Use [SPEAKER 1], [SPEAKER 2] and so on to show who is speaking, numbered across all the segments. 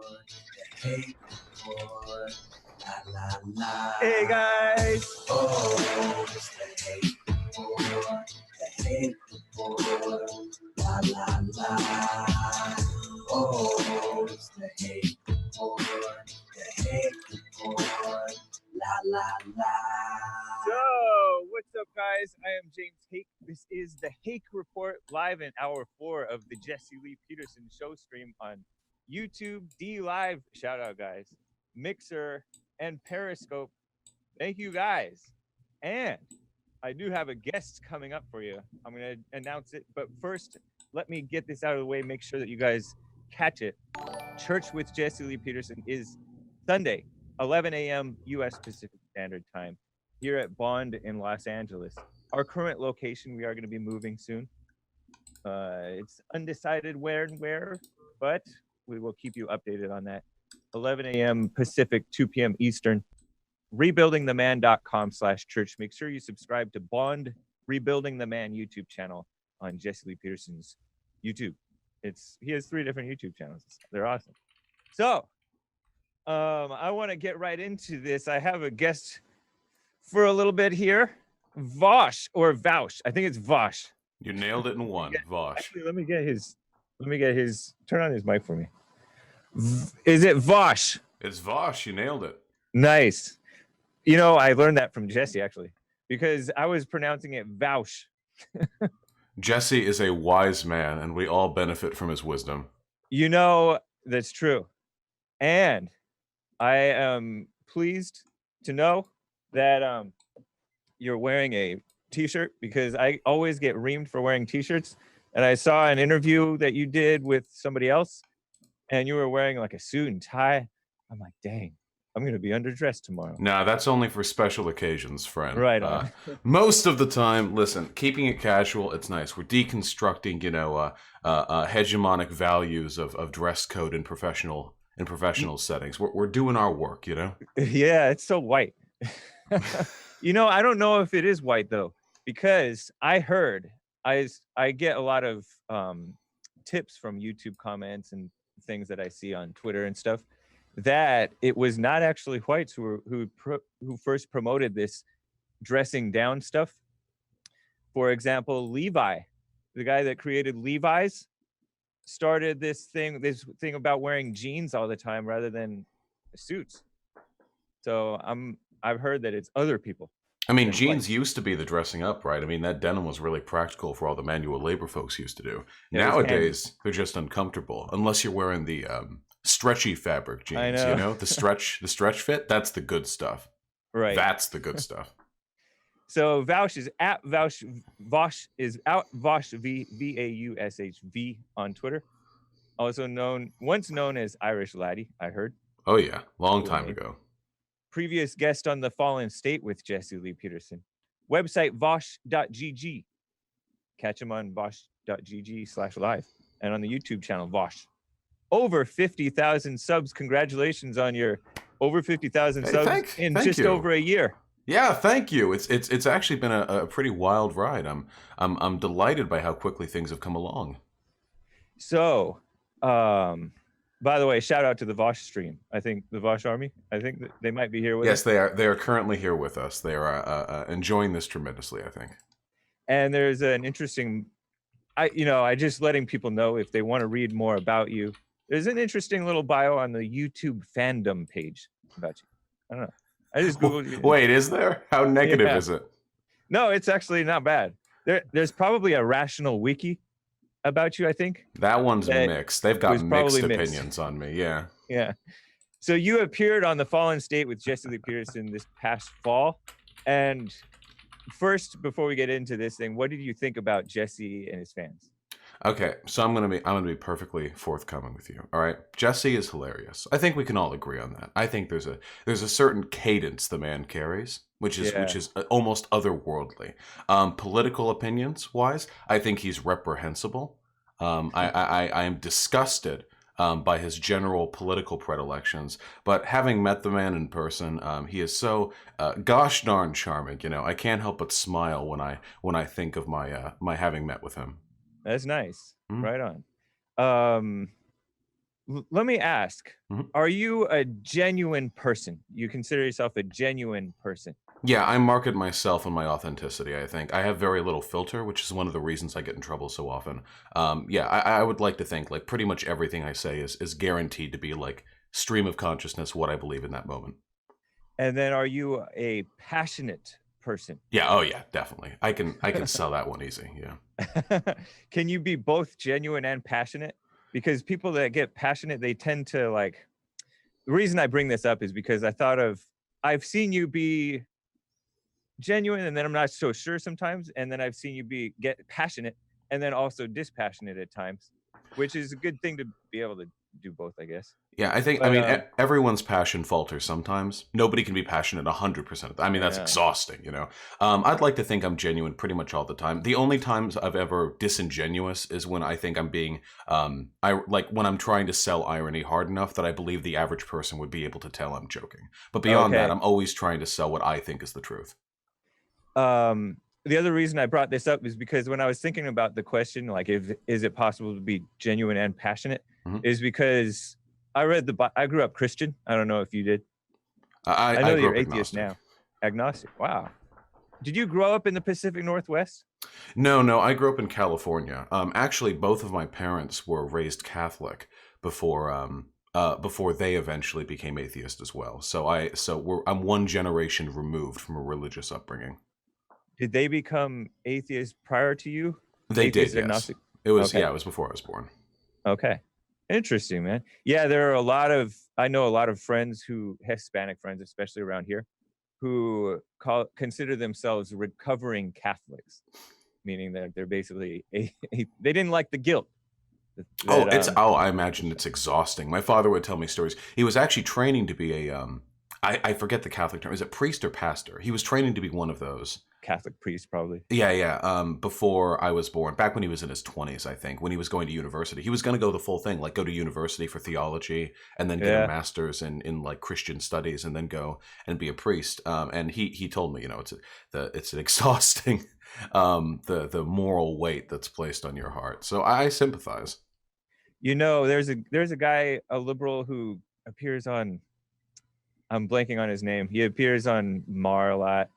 [SPEAKER 1] the Hake Report. La la la.
[SPEAKER 2] Hey guys!
[SPEAKER 1] Oh, it's the Hake Report. The Hake Report. La la la. Oh, it's the Hake Report. The Hake Report. La la la.
[SPEAKER 2] So, what's up, guys? I am James Hake. This is the Hake Report, live in hour 4 of the Jesse Lee Peterson show stream on YouTube, D Live, shout out, guys, Mixer, and Periscope. Thank you, guys. And I do have a guest coming up for you. I'm going to announce it, but first, let me get this out of the way, make sure that you guys catch it. Church with Jesse Lee Peterson is Sunday, 11 a.m. U.S. Pacific Standard Time, here at Bond in Los Angeles. Our current location, we are going to be moving soon. It's undecided where and where, but we will keep you updated on that. 11 a.m. Pacific, 2 p.m. Eastern. Rebuildingtheman.com/church. Make sure you subscribe to Bond Rebuilding the Man YouTube channel on Jesse Lee Peterson's YouTube. He has 3 different YouTube channels. They're awesome. So, I want to get right into this. I have a guest for a little bit here. Vosh or Vaush. I think it's Vosh.
[SPEAKER 3] You nailed it in one, Vosh.
[SPEAKER 2] Actually, let me get his turn on his mic for me. Is it Vosh?
[SPEAKER 3] It's Vosh. You nailed it.
[SPEAKER 2] Nice. You know, I learned that from Jesse, actually, because I was pronouncing it Vaush.
[SPEAKER 3] Jesse is a wise man, and we all benefit from his wisdom.
[SPEAKER 2] You know, that's true. And I am pleased to know that you're wearing a t-shirt, because I always get reamed for wearing t-shirts. And I saw an interview that you did with somebody else, and you were wearing like a suit and tie. I'm like, dang, I'm going to be underdressed tomorrow.
[SPEAKER 3] Nah, that's only for special occasions, friend.
[SPEAKER 2] Right on.
[SPEAKER 3] Most of the time, listen, keeping it casual, it's nice. We're deconstructing, hegemonic values of dress code in professional settings. We're doing our work, you know?
[SPEAKER 2] Yeah, it's so white. You know, I don't know if it is white, though, because I heard, I get a lot of tips from YouTube comments and things that I see on Twitter and stuff, that it was not actually whites who first promoted this dressing down stuff. For example, Levi, the guy that created Levi's, started this thing about wearing jeans all the time rather than suits. So I've heard that it's other people.
[SPEAKER 3] I mean, jeans used to be the dressing up, right? I mean, that denim was really practical for all the manual labor folks used to do. Nowadays, they're just uncomfortable, unless you're wearing the stretchy fabric jeans, you know, the stretch fit. That's the good stuff.
[SPEAKER 2] Right.
[SPEAKER 3] That's the good stuff.
[SPEAKER 2] So Vaush is at Vaush. Vosh is out Vosh VAUSHV on Twitter. Also once known as Irish Laddie, I heard.
[SPEAKER 3] Oh yeah, long time ago.
[SPEAKER 2] Previous guest on The Fallen State with Jesse Lee Peterson. Website vosh.gg. Catch him on vosh.gg/live and on the YouTube channel Vosh. Over 50,000 subs. Congratulations on your over 50,000 subs in just over a year.
[SPEAKER 3] Yeah, thank you. It's actually been a pretty wild ride. I'm delighted by how quickly things have come along.
[SPEAKER 2] So, by the way, shout out to the Vosh stream. I think the Vosh Army. I think that they might be here with us.
[SPEAKER 3] Yes, they are. They are currently here with us. They are enjoying this tremendously, I think.
[SPEAKER 2] And there's an interesting, I just letting people know if they want to read more about you. There's an interesting little bio on the YouTube fandom page about you. I don't know. I just Googled you.
[SPEAKER 3] Wait, is there? How negative is it?
[SPEAKER 2] No, it's actually not bad. There's probably a rational wiki about you, I think.
[SPEAKER 3] That one's mixed. They've got mixed opinions on me, yeah.
[SPEAKER 2] Yeah. So you appeared on The Fallen State with Jesse Lee Peterson this past fall. And first, before we get into this thing, what did you think about Jesse and his fans?
[SPEAKER 3] Okay, so I'm gonna be perfectly forthcoming with you. All right, Jesse is hilarious. I think we can all agree on that. I think there's a certain cadence the man carries, which is almost otherworldly. Political opinions wise, I think he's reprehensible. I am disgusted by his general political predilections, but having met the man in person, he is so gosh darn charming. You know, I can't help but smile when I think of my having met with him.
[SPEAKER 2] That's nice. Right on. Let me ask,
[SPEAKER 3] Mhm.
[SPEAKER 2] are you a genuine person? You consider yourself a genuine person?
[SPEAKER 3] Yeah, I market myself and my authenticity, I think. I have very little filter, which is one of the reasons I get in trouble so often. Yeah, I would like to think like pretty much everything I say is guaranteed to be like stream of consciousness, what I believe in that moment.
[SPEAKER 2] And then are you a passionate person?
[SPEAKER 3] Yeah, oh yeah, definitely. I can sell that one easy, yeah.
[SPEAKER 2] Can you be both genuine and passionate? Because people that get passionate, they tend to like, the reason I bring this up is because I've seen you be genuine and then I'm not so sure sometimes. And then I've seen you get passionate and then also dispassionate at times, which is a good thing to be able to do both, I guess.
[SPEAKER 3] Yeah, I
[SPEAKER 2] But
[SPEAKER 3] mean, everyone's passion falters sometimes. Nobody can be passionate 100% of the I mean, that's
[SPEAKER 2] yeah.
[SPEAKER 3] exhausting, you know? I'd like to think I'm genuine pretty much all the time. The only times I've ever disingenuous is when I think I'm being, when I'm trying to sell irony hard enough that I believe the average person would be able to tell I'm joking. But beyond that,
[SPEAKER 2] Okay.
[SPEAKER 3] I'm always trying to sell what I think is the truth.
[SPEAKER 2] The other reason I brought this up is because when I was thinking about the question, like, if is it possible to be genuine and passionate,
[SPEAKER 3] Mhm.
[SPEAKER 2] is because I grew up Christian. I don't know if you did.
[SPEAKER 3] I,
[SPEAKER 2] I
[SPEAKER 3] I
[SPEAKER 2] know that
[SPEAKER 3] grew
[SPEAKER 2] you're
[SPEAKER 3] up
[SPEAKER 2] atheist
[SPEAKER 3] agnostic.
[SPEAKER 2] now. Agnostic. Wow. Did you grow up in the Pacific Northwest?
[SPEAKER 3] No, I grew up in California. Actually, both of my parents were raised Catholic before they eventually became atheist as well. I'm one generation removed from a religious upbringing.
[SPEAKER 2] Did they become atheist prior to you?
[SPEAKER 3] They did,
[SPEAKER 2] Atheist,
[SPEAKER 3] yes.
[SPEAKER 2] agnostic?
[SPEAKER 3] Yeah,
[SPEAKER 2] Okay.
[SPEAKER 3] it was before I was born.
[SPEAKER 2] Okay. Interesting, man. Yeah, I know a lot of friends Hispanic friends, especially around here, who consider themselves recovering Catholics, meaning that they're basically they didn't like the guilt that
[SPEAKER 3] I imagine it's exhausting. My father would tell me stories. He was actually training to be I forget the Catholic term. Is it priest or pastor? He was training to be one of those.
[SPEAKER 2] Catholic priest probably.
[SPEAKER 3] Yeah. Before I was born, back when he was in his 20s, I think, when he was going to university, he was going to go the full thing, like go to university for theology and then get a
[SPEAKER 2] Yeah.
[SPEAKER 3] master's in like Christian studies and then go and be a priest. And he told me, you know, it's an exhausting, the moral weight that's placed on your heart. So I sympathize.
[SPEAKER 2] You know, there's a guy, a liberal who appears on, I'm blanking on his name. He appears on Mar a lot.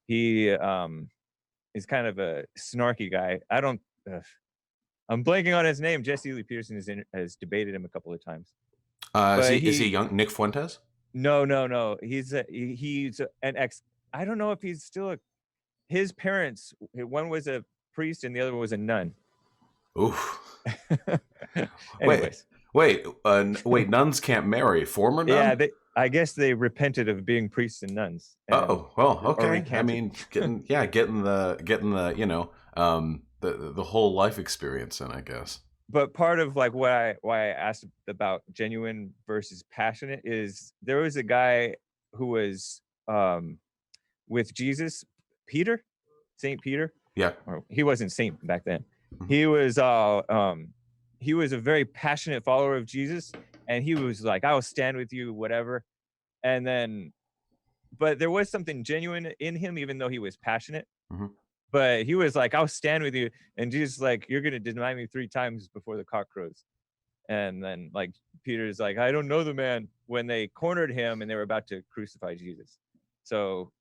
[SPEAKER 2] He is kind of a snarky guy. I'm blanking on his name. Jesse Lee Peterson has debated him a couple of times. But
[SPEAKER 3] Is he young? Nick Fuentes?
[SPEAKER 2] no. He's an ex. I don't know if he's still his parents. One was a priest and the other was a nun.
[SPEAKER 3] Oof. Wait,
[SPEAKER 2] Anyways,
[SPEAKER 3] wait. Nuns can't marry. Former
[SPEAKER 2] yeah,
[SPEAKER 3] nun?
[SPEAKER 2] I guess they repented of being priests and nuns and
[SPEAKER 3] Oh, well,
[SPEAKER 2] or
[SPEAKER 3] okay. I
[SPEAKER 2] recanted.
[SPEAKER 3] mean, getting the the whole life experience in, I guess.
[SPEAKER 2] But part of like why I asked about genuine versus passionate is there was a guy who was with Jesus, Peter, Saint Peter.
[SPEAKER 3] Yeah.
[SPEAKER 2] Or he wasn't saint back then.
[SPEAKER 3] Mhm.
[SPEAKER 2] He was he was a very passionate follower of Jesus, and he was like, "I will stand with you, whatever." And then, but there was something genuine in him, even though he was passionate.
[SPEAKER 3] Mhm.
[SPEAKER 2] But he was like, "I'll stand with you," and Jesus like, "You're gonna deny me 3 times before the cock crows." And then like Peter's like, "I don't know the man," when they cornered him and they were about to crucify Jesus. So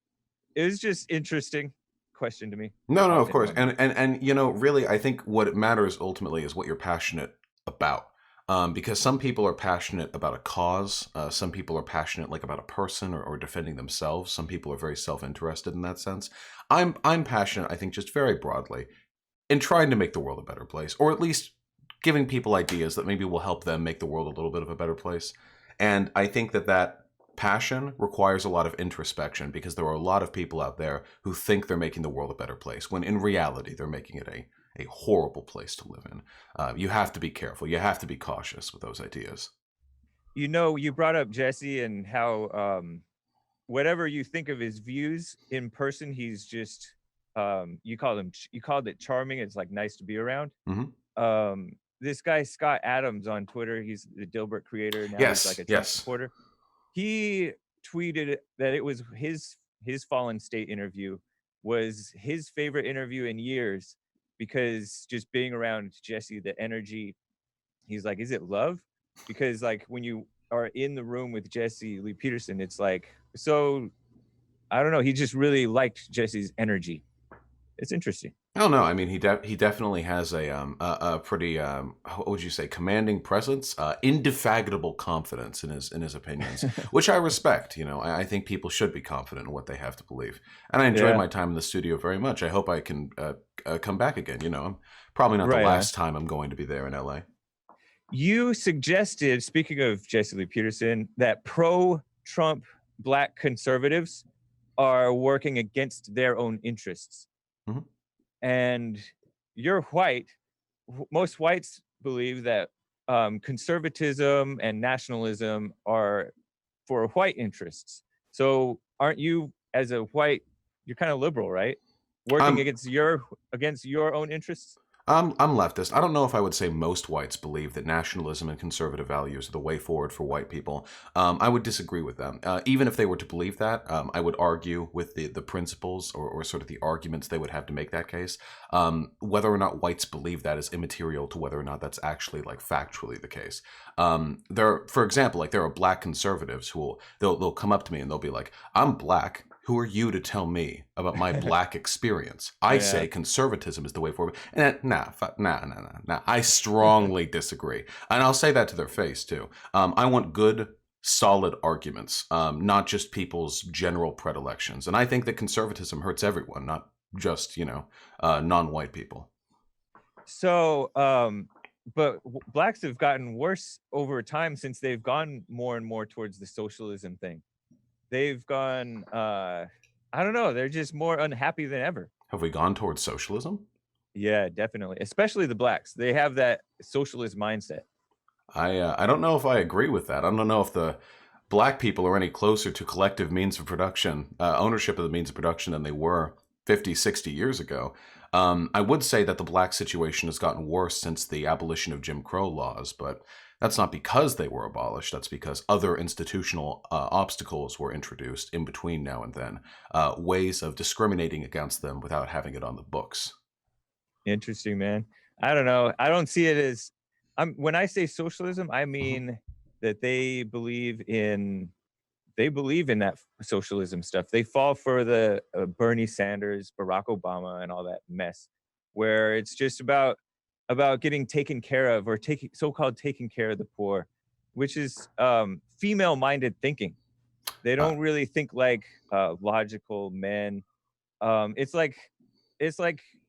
[SPEAKER 2] it was just interesting question to me.
[SPEAKER 3] No, of
[SPEAKER 2] Didn't
[SPEAKER 3] course,
[SPEAKER 2] want
[SPEAKER 3] and you know, really, I think what matters ultimately is what you're passionate about. Because some people are passionate about a cause, some people are passionate like about a person or defending themselves. Some people are very self-interested in that sense. I'm passionate, I think, just very broadly in trying to make the world a better place, or at least giving people ideas that maybe will help them make the world a little bit of a better place. And I think that passion requires a lot of introspection because there are a lot of people out there who think they're making the world a better place when in reality they're making it a horrible place to live in. You have to be careful. You have to be cautious with those ideas.
[SPEAKER 2] You know, you brought up Jesse and how whatever you think of his views in person, he's just you called it charming. It's like nice to be around.
[SPEAKER 3] Hmm.
[SPEAKER 2] This guy Scott Adams on Twitter, he's the Dilbert creator. Now he's like
[SPEAKER 3] Yes,
[SPEAKER 2] a Trump
[SPEAKER 3] yes.
[SPEAKER 2] supporter. He tweeted that it was his Fallen State interview was his favorite interview in years because just being around Jesse, the energy. He's like, is it love? because like when you are in the room with Jesse Lee Peterson, it's like, so I don't know. He just really liked Jesse's energy. It's interesting.
[SPEAKER 3] I don't know. I mean, he definitely has a pretty what would you say, commanding presence, indefatigable confidence in his opinions, which I respect. You know, I think people should be confident in what they have to believe, and I enjoyed
[SPEAKER 2] Yeah.
[SPEAKER 3] my time in the studio very much. I hope I can come back again. You know, I'm probably not the
[SPEAKER 2] Right on.
[SPEAKER 3] last time I'm going to be there in LA.
[SPEAKER 2] You suggested, speaking of Jesse Lee Peterson, that pro-Trump Black conservatives are working against their own interests.
[SPEAKER 3] Mhm.
[SPEAKER 2] And you're white. Most whites believe that conservatism and nationalism are for white interests. So aren't you, as a white, you're kind of liberal, right? Working
[SPEAKER 3] I'm
[SPEAKER 2] against your own interests?
[SPEAKER 3] I'm leftist. I don't know if I would say most whites believe that nationalism and conservative values are the way forward for white people. I would disagree with them. Even if they were to believe that, I would argue with the principles or sort of the arguments they would have to make that case. Whether or not whites believe that is immaterial to whether or not that's actually like factually the case. For example, like there are black conservatives who they'll come up to me and they'll be like, "I'm black. Who are you to tell me about my black experience? I say conservatism is the way forward." And nah. I strongly disagree. And I'll say that to their face, too. I want good, solid arguments, not just people's general predilections. And I think that conservatism hurts everyone, not just, non-white people.
[SPEAKER 2] So, but blacks have gotten worse over time since they've gone more and more towards the socialism thing. They've gone, I don't know, they're just more unhappy than ever.
[SPEAKER 3] Have we gone towards socialism?
[SPEAKER 2] Yeah, definitely. Especially the blacks. They have that socialist mindset.
[SPEAKER 3] I don't know if I agree with that. I don't know if the black people are any closer to collective means of production, ownership of the means of production than they were 50, 60 years ago. I would say that the black situation has gotten worse since the abolition of Jim Crow laws, but that's not because they were abolished. That's because other institutional obstacles were introduced in between now and then, ways of discriminating against them without having it on the books.
[SPEAKER 2] Interesting, man. I don't know. I don't see it as, when I say socialism, I mean that they believe in that socialism stuff. They fall for the Bernie Sanders, Barack Obama, and all that mess, where it's just about getting taken care of, or so-called taking care of the poor, which is female-minded thinking. They don't really think like logical men. It's like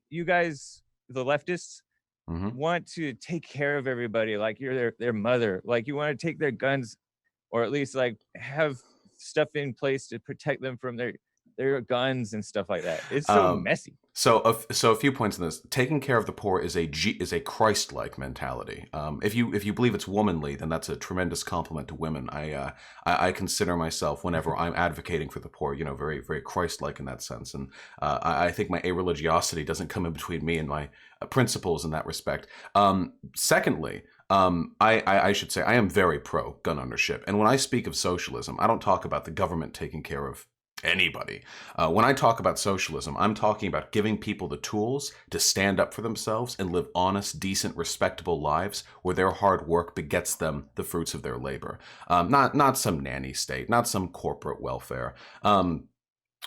[SPEAKER 2] you guys, the leftists, want to take care of everybody like you're their mother. Like you want to take their guns, or at least like have stuff in place to protect them from their guns and stuff like that. It's so messy.
[SPEAKER 3] So a few points in this. Taking care of the poor is a Christ-like mentality. If you believe it's womanly, then that's a tremendous compliment to women. I consider myself, whenever I'm advocating for the poor, very, very Christ-like in that sense. And I think my irreligiosity doesn't come in between me and my principles in that respect. Secondly, I should say I am very pro gun ownership. And when I speak of socialism, I don't talk about the government taking care of anybody. When I talk about socialism, I'm talking about giving people the tools to stand up for themselves and live honest, decent, respectable lives where their hard work begets them the fruits of their labor. Not some nanny state, not some corporate welfare. And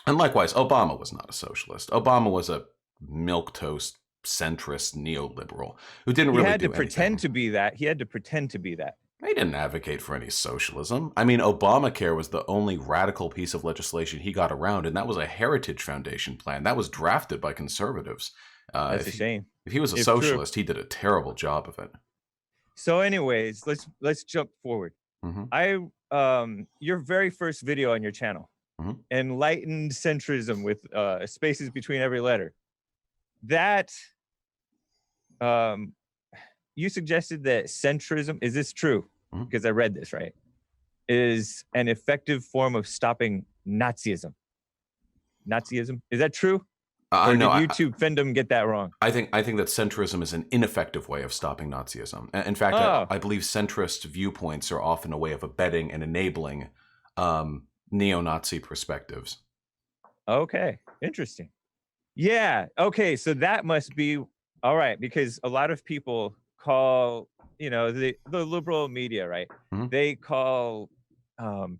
[SPEAKER 3] likewise, Obama was not a socialist. Obama was a milquetoast, centrist neoliberal who didn't really do anything.
[SPEAKER 2] He had to pretend to be that.
[SPEAKER 3] He didn't advocate for any socialism. I mean, Obamacare was the only radical piece of legislation he got around, and that was a Heritage Foundation plan. That was drafted by conservatives.
[SPEAKER 2] That's a shame.
[SPEAKER 3] If he was a socialist, he did a terrible job of it.
[SPEAKER 2] So anyways, let's jump forward. Your very first video on your channel, Enlightened Centrism with spaces between every letter. That you suggested that centrism, is this true? Because I read this, right? Is an effective form of stopping Nazism. Nazism? Is that true? Or did YouTube fandom get that wrong?
[SPEAKER 3] I think that centrism is an ineffective way of stopping Nazism. In fact, I believe centrist viewpoints are often a way of abetting and enabling neo-Nazi perspectives.
[SPEAKER 2] Okay, interesting. Yeah, okay, so that must be all right, because a lot of people call you know, the liberal media, right?
[SPEAKER 3] Mhm.
[SPEAKER 2] They call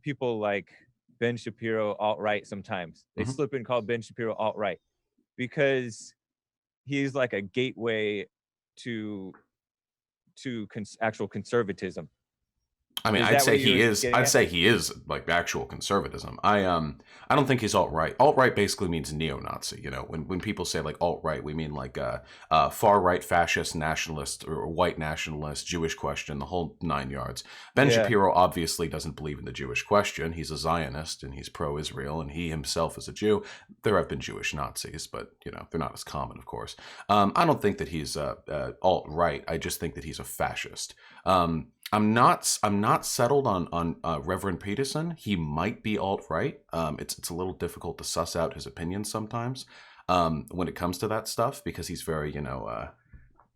[SPEAKER 2] people like Ben Shapiro alt-right sometimes. They
[SPEAKER 3] Mhm.
[SPEAKER 2] slip and call Ben Shapiro alt-right because he's like a gateway to actual conservatism.
[SPEAKER 3] I mean,
[SPEAKER 2] Is
[SPEAKER 3] I'd
[SPEAKER 2] that
[SPEAKER 3] say
[SPEAKER 2] what you're
[SPEAKER 3] he is.
[SPEAKER 2] getting
[SPEAKER 3] I'd
[SPEAKER 2] at?
[SPEAKER 3] say he is like actual conservatism. I don't think he's alt right. Alt right basically means neo-Nazi. You know, when people say like alt right, we mean like far right fascist nationalist or white nationalist, Jewish question, the whole 9 yards. Ben
[SPEAKER 2] Yeah.
[SPEAKER 3] Shapiro obviously doesn't believe in the Jewish question. He's a Zionist and he's pro-Israel, and he himself is a Jew. There have been Jewish Nazis, but you know they're not as common, of course. I don't think that he's alt right. I just think that he's a fascist. I'm not settled on Reverend Peterson. He might be alt right. It's a little difficult to suss out his opinions sometimes when it comes to that stuff because he's very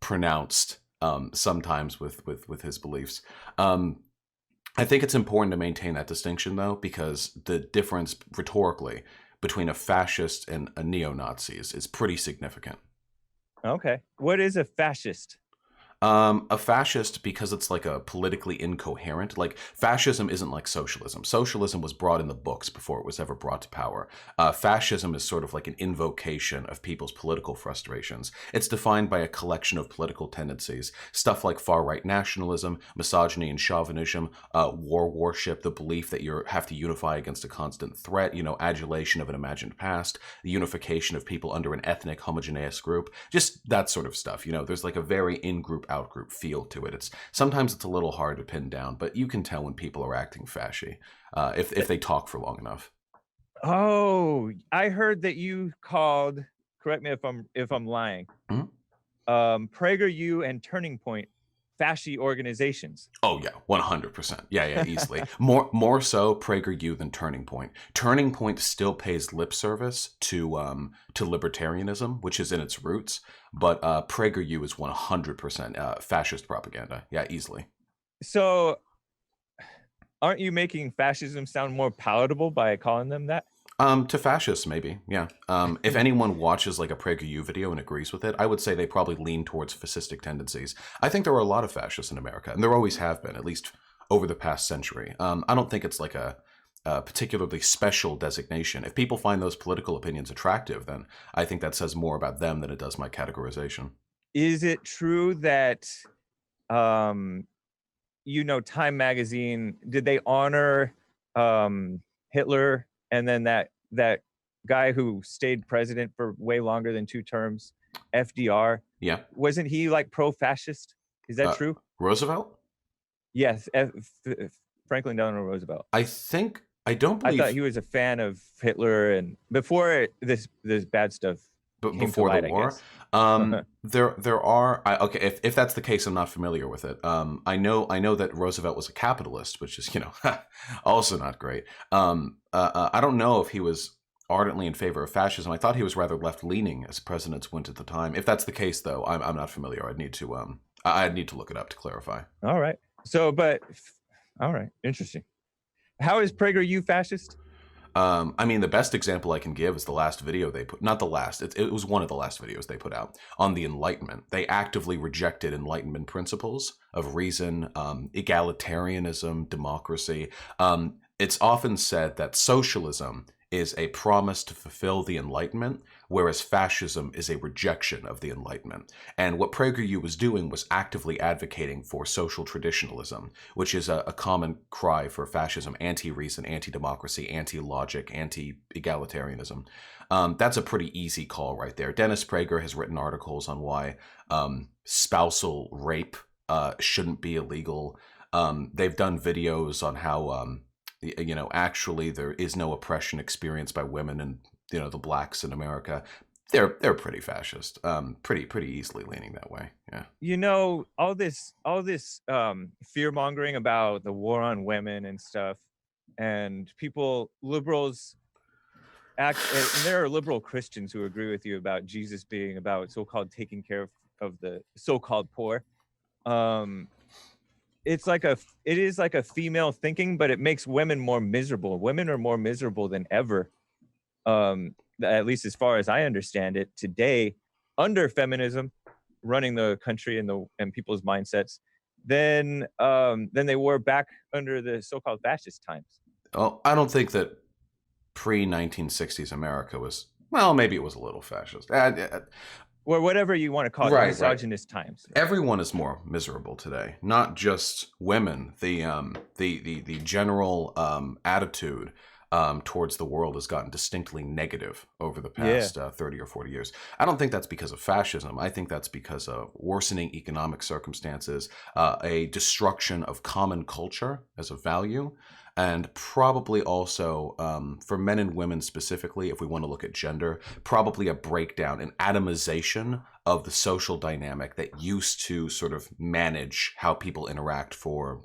[SPEAKER 3] pronounced sometimes with his beliefs. I think it's important to maintain that distinction though because the difference rhetorically between a fascist and a neo-Nazi is pretty significant.
[SPEAKER 2] Okay. What is a fascist?
[SPEAKER 3] A fascist, because it's like a politically incoherent. Like fascism isn't like socialism. Socialism was brought in the books before it was ever brought to power. Fascism is sort of like an invocation of people's political frustrations. It's defined by a collection of political tendencies, stuff like far right nationalism, misogyny and chauvinism, war worship, the belief that you have to unify against a constant threat, adulation of an imagined past, the unification of people under an ethnic homogeneous group, just that sort of stuff. There's like a very in-group out-group feel to it. Sometimes it's a little hard to pin down, but you can tell when people are acting fashy if they talk for long enough.
[SPEAKER 2] Oh, I heard that you called, correct me if I'm lying,
[SPEAKER 3] Mhm.
[SPEAKER 2] PragerU and Turning Point fasci organizations.
[SPEAKER 3] Oh yeah, 100%. Yeah, easily. More so PragerU than Turning Point. Turning Point still pays lip service to libertarianism, which is in its roots, but PragerU is 100% fascist propaganda. Yeah, easily.
[SPEAKER 2] So, aren't you making fascism sound more palatable by calling them that?
[SPEAKER 3] To fascists, maybe, yeah. If anyone watches like a PragerU video and agrees with it, I would say they probably lean towards fascistic tendencies. I think there are a lot of fascists in America, and there always have been, at least over the past century. I don't think it's like a particularly special designation. If people find those political opinions attractive, then I think that says more about them than it does my categorization.
[SPEAKER 2] Is it true that, um, Time Magazine, did they honor Hitler and then that guy who stayed president for way longer than 2 terms, FDR?
[SPEAKER 3] Yeah.
[SPEAKER 2] Wasn't he like pro-fascist? Is that true?
[SPEAKER 3] Roosevelt?
[SPEAKER 2] Yes, Franklin Delano Roosevelt.
[SPEAKER 3] I don't
[SPEAKER 2] I thought
[SPEAKER 3] believe
[SPEAKER 2] he was a fan of Hitler and before this bad stuff
[SPEAKER 3] but
[SPEAKER 2] came to
[SPEAKER 3] before the
[SPEAKER 2] light, I
[SPEAKER 3] war.
[SPEAKER 2] guess.
[SPEAKER 3] There are okay. If that's the case, I'm not familiar with it. I know that Roosevelt was a capitalist, which is also not great. I don't know if he was ardently in favor of fascism. I thought he was rather left leaning, as presidents went at the time. If that's the case, though, I'm not familiar. I'd need to look it up to clarify.
[SPEAKER 2] All right. All right, interesting. How is PragerU fascist?
[SPEAKER 3] I mean, the best example I can give is the last video they put, not the last, it was one of the last videos they put out on the Enlightenment. They actively rejected Enlightenment principles of reason, egalitarianism, democracy. It's often said that socialism is a promise to fulfill the Enlightenment, whereas fascism is a rejection of the Enlightenment. And what PragerU was doing was actively advocating for social traditionalism, which is a common cry for fascism: anti-reason, anti-democracy, anti-logic, anti-egalitarianism. That's a pretty easy call right there. Dennis Prager has written articles on why spousal rape shouldn't be illegal. They've done videos on how actually there is no oppression experienced by women and the blacks in America. They're pretty fascist, pretty easily leaning that way. Yeah.
[SPEAKER 2] All this fear mongering about the war on women and stuff, and liberals and there are liberal Christians who agree with you about Jesus being about so-called taking care of the so-called poor. It is like a female thinking, but it makes women more miserable. Women are more miserable than ever. At least as far as I understand it today, under feminism running the country and people's mindsets, than they were back under the so-called fascist times.
[SPEAKER 3] Oh, I don't think that pre-1960s America was, well, maybe it was a little fascist.
[SPEAKER 2] Or whatever you want to call it,
[SPEAKER 3] Right,
[SPEAKER 2] misogynist times.
[SPEAKER 3] Everyone is more miserable today, not just women. The general attitude towards the world has gotten distinctly negative over the past 30 or 40 years. I don't think that's because of fascism. I think that's because of worsening economic circumstances, a destruction of common culture as a value, and probably also, for men and women specifically, if we want to look at gender, probably a breakdown, an atomization of the social dynamic that used to sort of manage how people interact for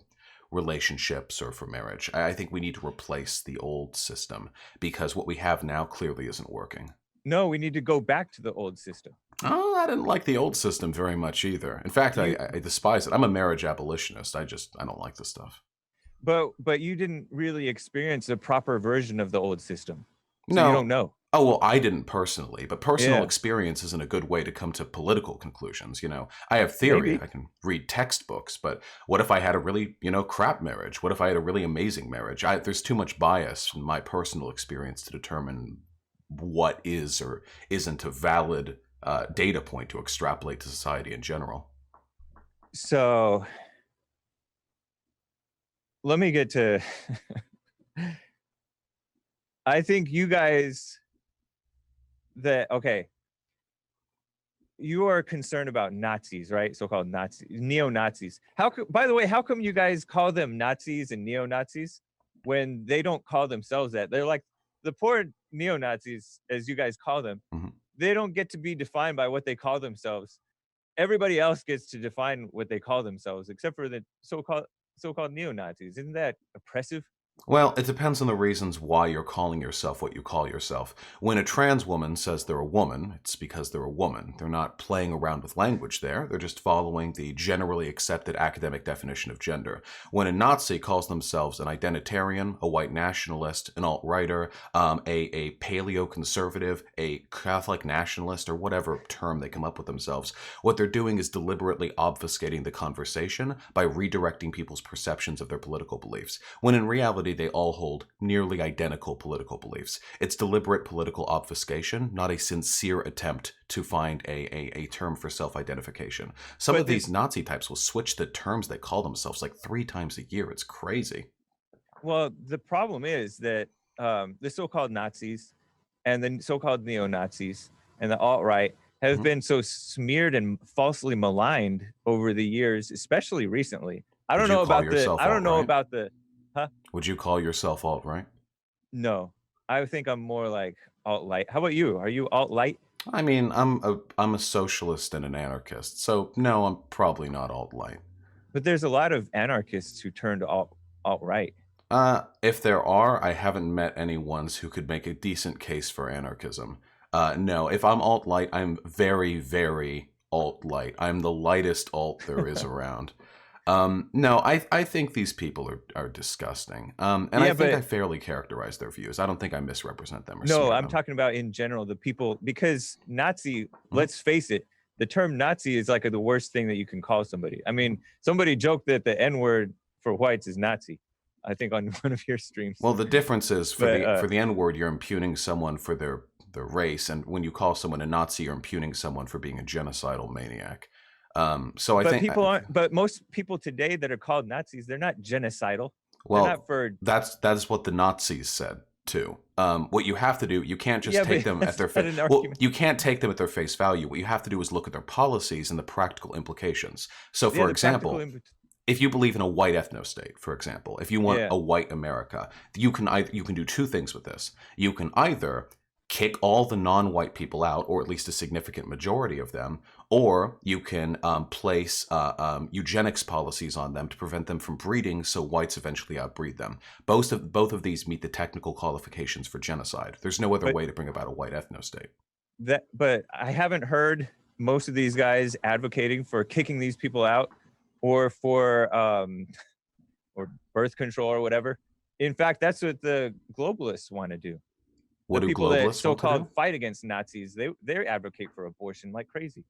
[SPEAKER 3] relationships or for marriage. I think we need to replace the old system because what we have now clearly isn't working.
[SPEAKER 2] No, we need to go back to the old system.
[SPEAKER 3] Oh, I didn't like the old system very much either. In fact, I despise it. I'm a marriage abolitionist. I don't like this stuff.
[SPEAKER 2] But you didn't really experience a proper version of the old system. So
[SPEAKER 3] No.
[SPEAKER 2] You don't know.
[SPEAKER 3] Oh, well, I didn't personally, but personal experience isn't a good way to come to political conclusions. You know, I have theory.
[SPEAKER 2] Maybe.
[SPEAKER 3] I can read textbooks, but what if I had a really, crap marriage? What if I had a really amazing marriage? There's too much bias in my personal experience to determine what is or isn't a valid data point to extrapolate to society in general.
[SPEAKER 2] So let me get to I think you guys you are concerned about Nazis, right? So-called Nazis, neo-Nazis. By the way, how come you guys call them Nazis and neo-Nazis when they don't call themselves that? They're like the poor neo-Nazis, as you guys call them.
[SPEAKER 3] Mm-hmm.
[SPEAKER 2] They don't get to be defined by what they call themselves. Everybody else gets to define what they call themselves, except for the so-called neo-Nazis. Isn't that oppressive?
[SPEAKER 3] Well, it depends on the reasons why you're calling yourself what you call yourself. When a trans woman says they're a woman, it's because they're a woman. They're not playing around with language there. They're just following the generally accepted academic definition of gender. When a Nazi calls themselves an identitarian, a white nationalist, an alt-righter, a paleo-conservative, a Catholic nationalist, or whatever term they come up with themselves, what they're doing is deliberately obfuscating the conversation by redirecting people's perceptions of their political beliefs, when in reality they all hold nearly identical political beliefs. It's deliberate political obfuscation, not a sincere attempt to find a term for self-identification. Some of these Nazi types will switch the terms they call themselves like 3 times a year. It's crazy.
[SPEAKER 2] Well, the problem is that the so-called Nazis and the so-called neo-Nazis and the alt-right have been so smeared and falsely maligned over the years, especially recently. I don't know about the huh?
[SPEAKER 3] Would you call yourself alt-right?
[SPEAKER 2] No, I think I'm more like alt-light. How about you? Are you alt-light?
[SPEAKER 3] I mean, I'm a socialist and an anarchist, so no, I'm probably not alt-light.
[SPEAKER 2] But there's a lot of anarchists who turned alt-right.
[SPEAKER 3] If there are, I haven't met any ones who could make a decent case for anarchism. No, if I'm alt-light, I'm very, very alt-light. I'm the lightest alt there is around. No, I think these people are disgusting. And I think I fairly characterize their views. I don't think I misrepresent them.
[SPEAKER 2] No, I'm talking about in general, the people, because Nazi, let's face it, the term Nazi is like the worst thing that you can call somebody. I mean, somebody joked that the N-word for whites is Nazi, I think, on one of your streams.
[SPEAKER 3] Well, the difference is for the N-word, you're impugning someone for their race, and when you call someone a Nazi, you're impugning someone for being a genocidal maniac. So I think
[SPEAKER 2] but most people today that are called Nazis, they're not genocidal.
[SPEAKER 3] Well, that's what the Nazis said too. What you have to do, you can't just take them at their face. Well, you can't take them at their face value. What you have to do is look at their policies and the practical implications. So, for example, if you believe in a white ethno-state, for example, if you want a white America, you can do 2 things with this. You can either kick all the non-white people out, or at least a significant majority of them, or you can place eugenics policies on them to prevent them from breeding, so whites eventually outbreed them. Both of these meet the technical qualifications for genocide. There's no other way to bring about a white ethno-state.
[SPEAKER 2] But I haven't heard most of these guys advocating for kicking these people out, or for or birth control or whatever. In fact, that's what the globalists want to do.
[SPEAKER 3] What
[SPEAKER 2] the
[SPEAKER 3] do
[SPEAKER 2] people that
[SPEAKER 3] globalists
[SPEAKER 2] so-called
[SPEAKER 3] want to do?
[SPEAKER 2] fight against Nazis, they advocate for abortion like crazy.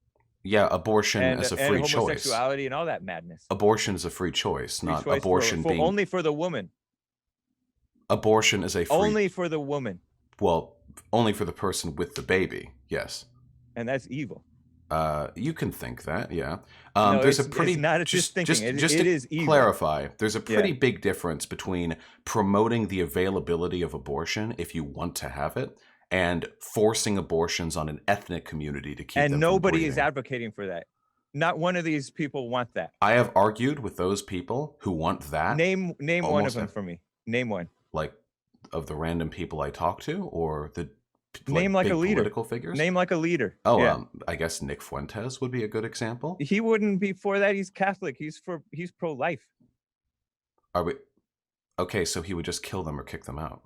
[SPEAKER 3] Yeah, abortion as a free
[SPEAKER 2] and
[SPEAKER 3] choice.
[SPEAKER 2] homosexuality and all that madness.
[SPEAKER 3] Abortion is a free choice,
[SPEAKER 2] Free
[SPEAKER 3] not
[SPEAKER 2] choice
[SPEAKER 3] abortion being
[SPEAKER 2] only for the woman.
[SPEAKER 3] Abortion is a free
[SPEAKER 2] Only for the woman.
[SPEAKER 3] Well, only for the person with the baby. Yes.
[SPEAKER 2] And that's evil.
[SPEAKER 3] You can think that, yeah.
[SPEAKER 2] No,
[SPEAKER 3] There's a pretty
[SPEAKER 2] it's not just thinking.
[SPEAKER 3] just
[SPEAKER 2] it
[SPEAKER 3] to
[SPEAKER 2] is evil.
[SPEAKER 3] clarify. There's a pretty big difference between promoting the availability of abortion if you want to have it, and forcing abortions on an ethnic community to keep them from breeding.
[SPEAKER 2] And nobody is advocating for that. Not one of these people want that.
[SPEAKER 3] I have argued with those people who want that.
[SPEAKER 2] Name one of them for me. Name one.
[SPEAKER 3] Like, of the random people I talk to, or the
[SPEAKER 2] name like
[SPEAKER 3] big
[SPEAKER 2] a leader.
[SPEAKER 3] Political figures.
[SPEAKER 2] Name like a leader.
[SPEAKER 3] Oh,
[SPEAKER 2] yeah.
[SPEAKER 3] I guess Nick Fuentes would be a good example.
[SPEAKER 2] He wouldn't be for that. He's Catholic. He's pro-life.
[SPEAKER 3] Are we? Okay, so he would just kill them or kick them out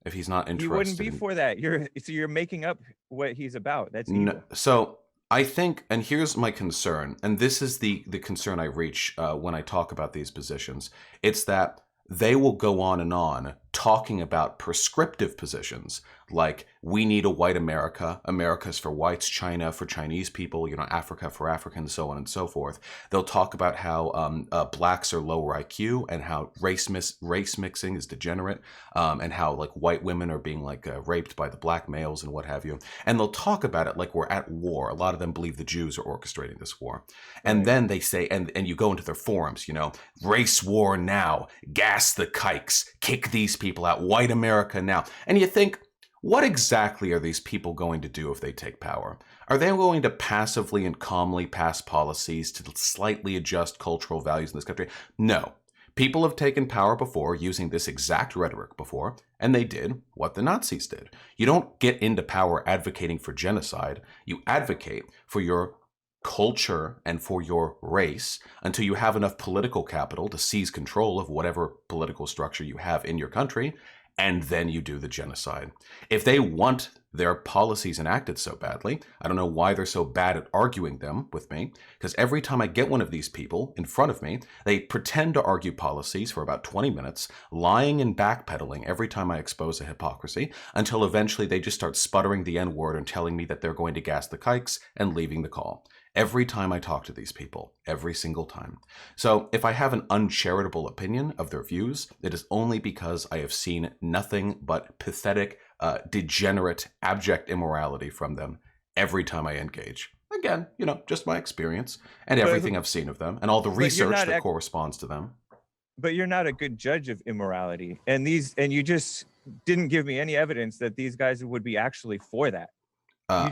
[SPEAKER 3] if he's not interested.
[SPEAKER 2] He wouldn't be for that. You're making up what he's about. That's evil.
[SPEAKER 3] No, so I think, and here's my concern, and this is the concern I reach when I talk about these positions. It's that they will go on talking about prescriptive positions like we need a white America, America's for whites, China for Chinese people, Africa for Africans, so on and so forth. They'll talk about how blacks are lower IQ and how race mixing is degenerate, and how like white women are being like raped by the black males and what have you. And they'll talk about it like we're at war. A lot of them believe the Jews are orchestrating this war. And then they say, and you go into their forums, race war now, gas the kikes, kick these people out, white America now. And you think, what exactly are these people going to do if they take power? Are they going to passively and calmly pass policies to slightly adjust cultural values in this country? No. People have taken power before using this exact rhetoric before, and they did what the Nazis did. You don't get into power advocating for genocide. You advocate for your culture and for your race until you have enough political capital to seize control of whatever political structure you have in your country, and then you do the genocide. If they want their policies enacted so badly, I don't know why they're so bad at arguing them with me, because every time I get one of these people in front of me, they pretend to argue policies for about 20 minutes, lying and backpedaling every time I expose a hypocrisy, until eventually they just start sputtering the N-word and telling me that they're going to gas the kikes and leaving the call. Every time I talk to these people, every single time. So if I have an uncharitable opinion of their views, it is only because I have seen nothing but pathetic, degenerate, abject immorality from them every time I engage. Again, just my experience and everything I've seen of them and all the research that corresponds to them. But
[SPEAKER 2] you're not a good judge of immorality. And you just didn't give me any evidence that these guys would be actually for that. You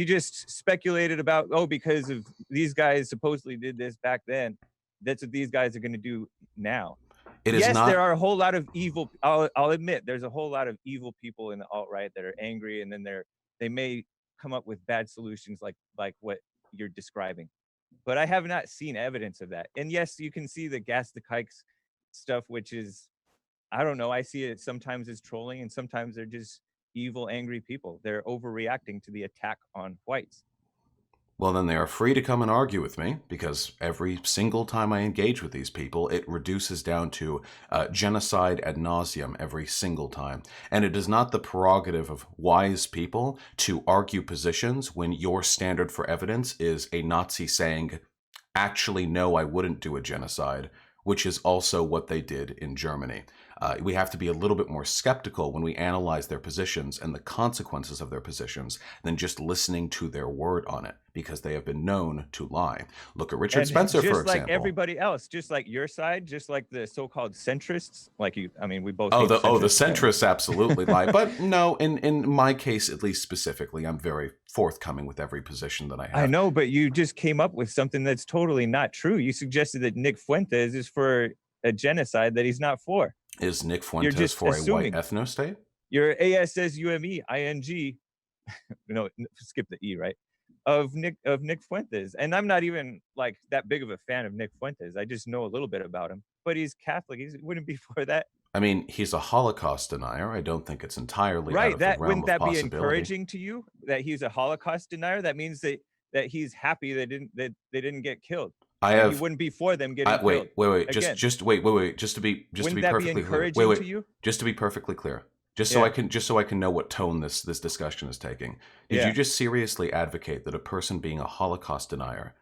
[SPEAKER 2] just speculated about, because of these guys supposedly did this back then, that's what these guys are going to do now. There are a whole lot of evil. I'll admit there's a whole lot of evil people in the alt-right that are angry, and then they may come up with bad solutions like what you're describing. But I have not seen evidence of that. And yes, you can see the gas the kikes stuff, which is, I don't know. I see it sometimes as trolling, and sometimes they're just evil, angry people. They're overreacting to the attack on whites.
[SPEAKER 3] Well, then they are free to come and argue with me, because every single time I engage with these people, it reduces down to genocide ad nauseum every single time. And it is not the prerogative of wise people to argue positions when your standard for evidence is a Nazi saying, actually, no, I wouldn't do a genocide, which is also what they did in Germany. We have to be a little bit more skeptical when we analyze their positions and the consequences of their positions than just listening to their word on it, because they have been known to lie. Look at Richard Spencer, for example. Just like
[SPEAKER 2] everybody else, just like your side, just like the so-called centrists, we both.
[SPEAKER 3] The centrists absolutely lie. But no, in my case, at least specifically, I'm very forthcoming with every position that I have.
[SPEAKER 2] I know, but you just came up with something that's totally not true. You suggested that Nick Fuentes is for a genocide that he's not for.
[SPEAKER 3] Is Nick Fuentes for assuming a white ethno-state?
[SPEAKER 2] Your ASSUME-ING, no, skip the E, right? Of Nick Fuentes. And I'm not even like that big of a fan of Nick Fuentes. I just know a little bit about him. But he's Catholic. He wouldn't be for that.
[SPEAKER 3] I mean, he's a Holocaust denier. I don't think it's entirely out of the realm of possibility.
[SPEAKER 2] Wouldn't that be encouraging to you that he's a Holocaust denier? That means that he's happy they didn't get killed. He wouldn't be for them getting killed.
[SPEAKER 3] Wait. Just to be perfectly clear.
[SPEAKER 2] To you?
[SPEAKER 3] Just to be perfectly clear. Just so I can know what tone this discussion is taking. Did you just seriously advocate that a person being a Holocaust denier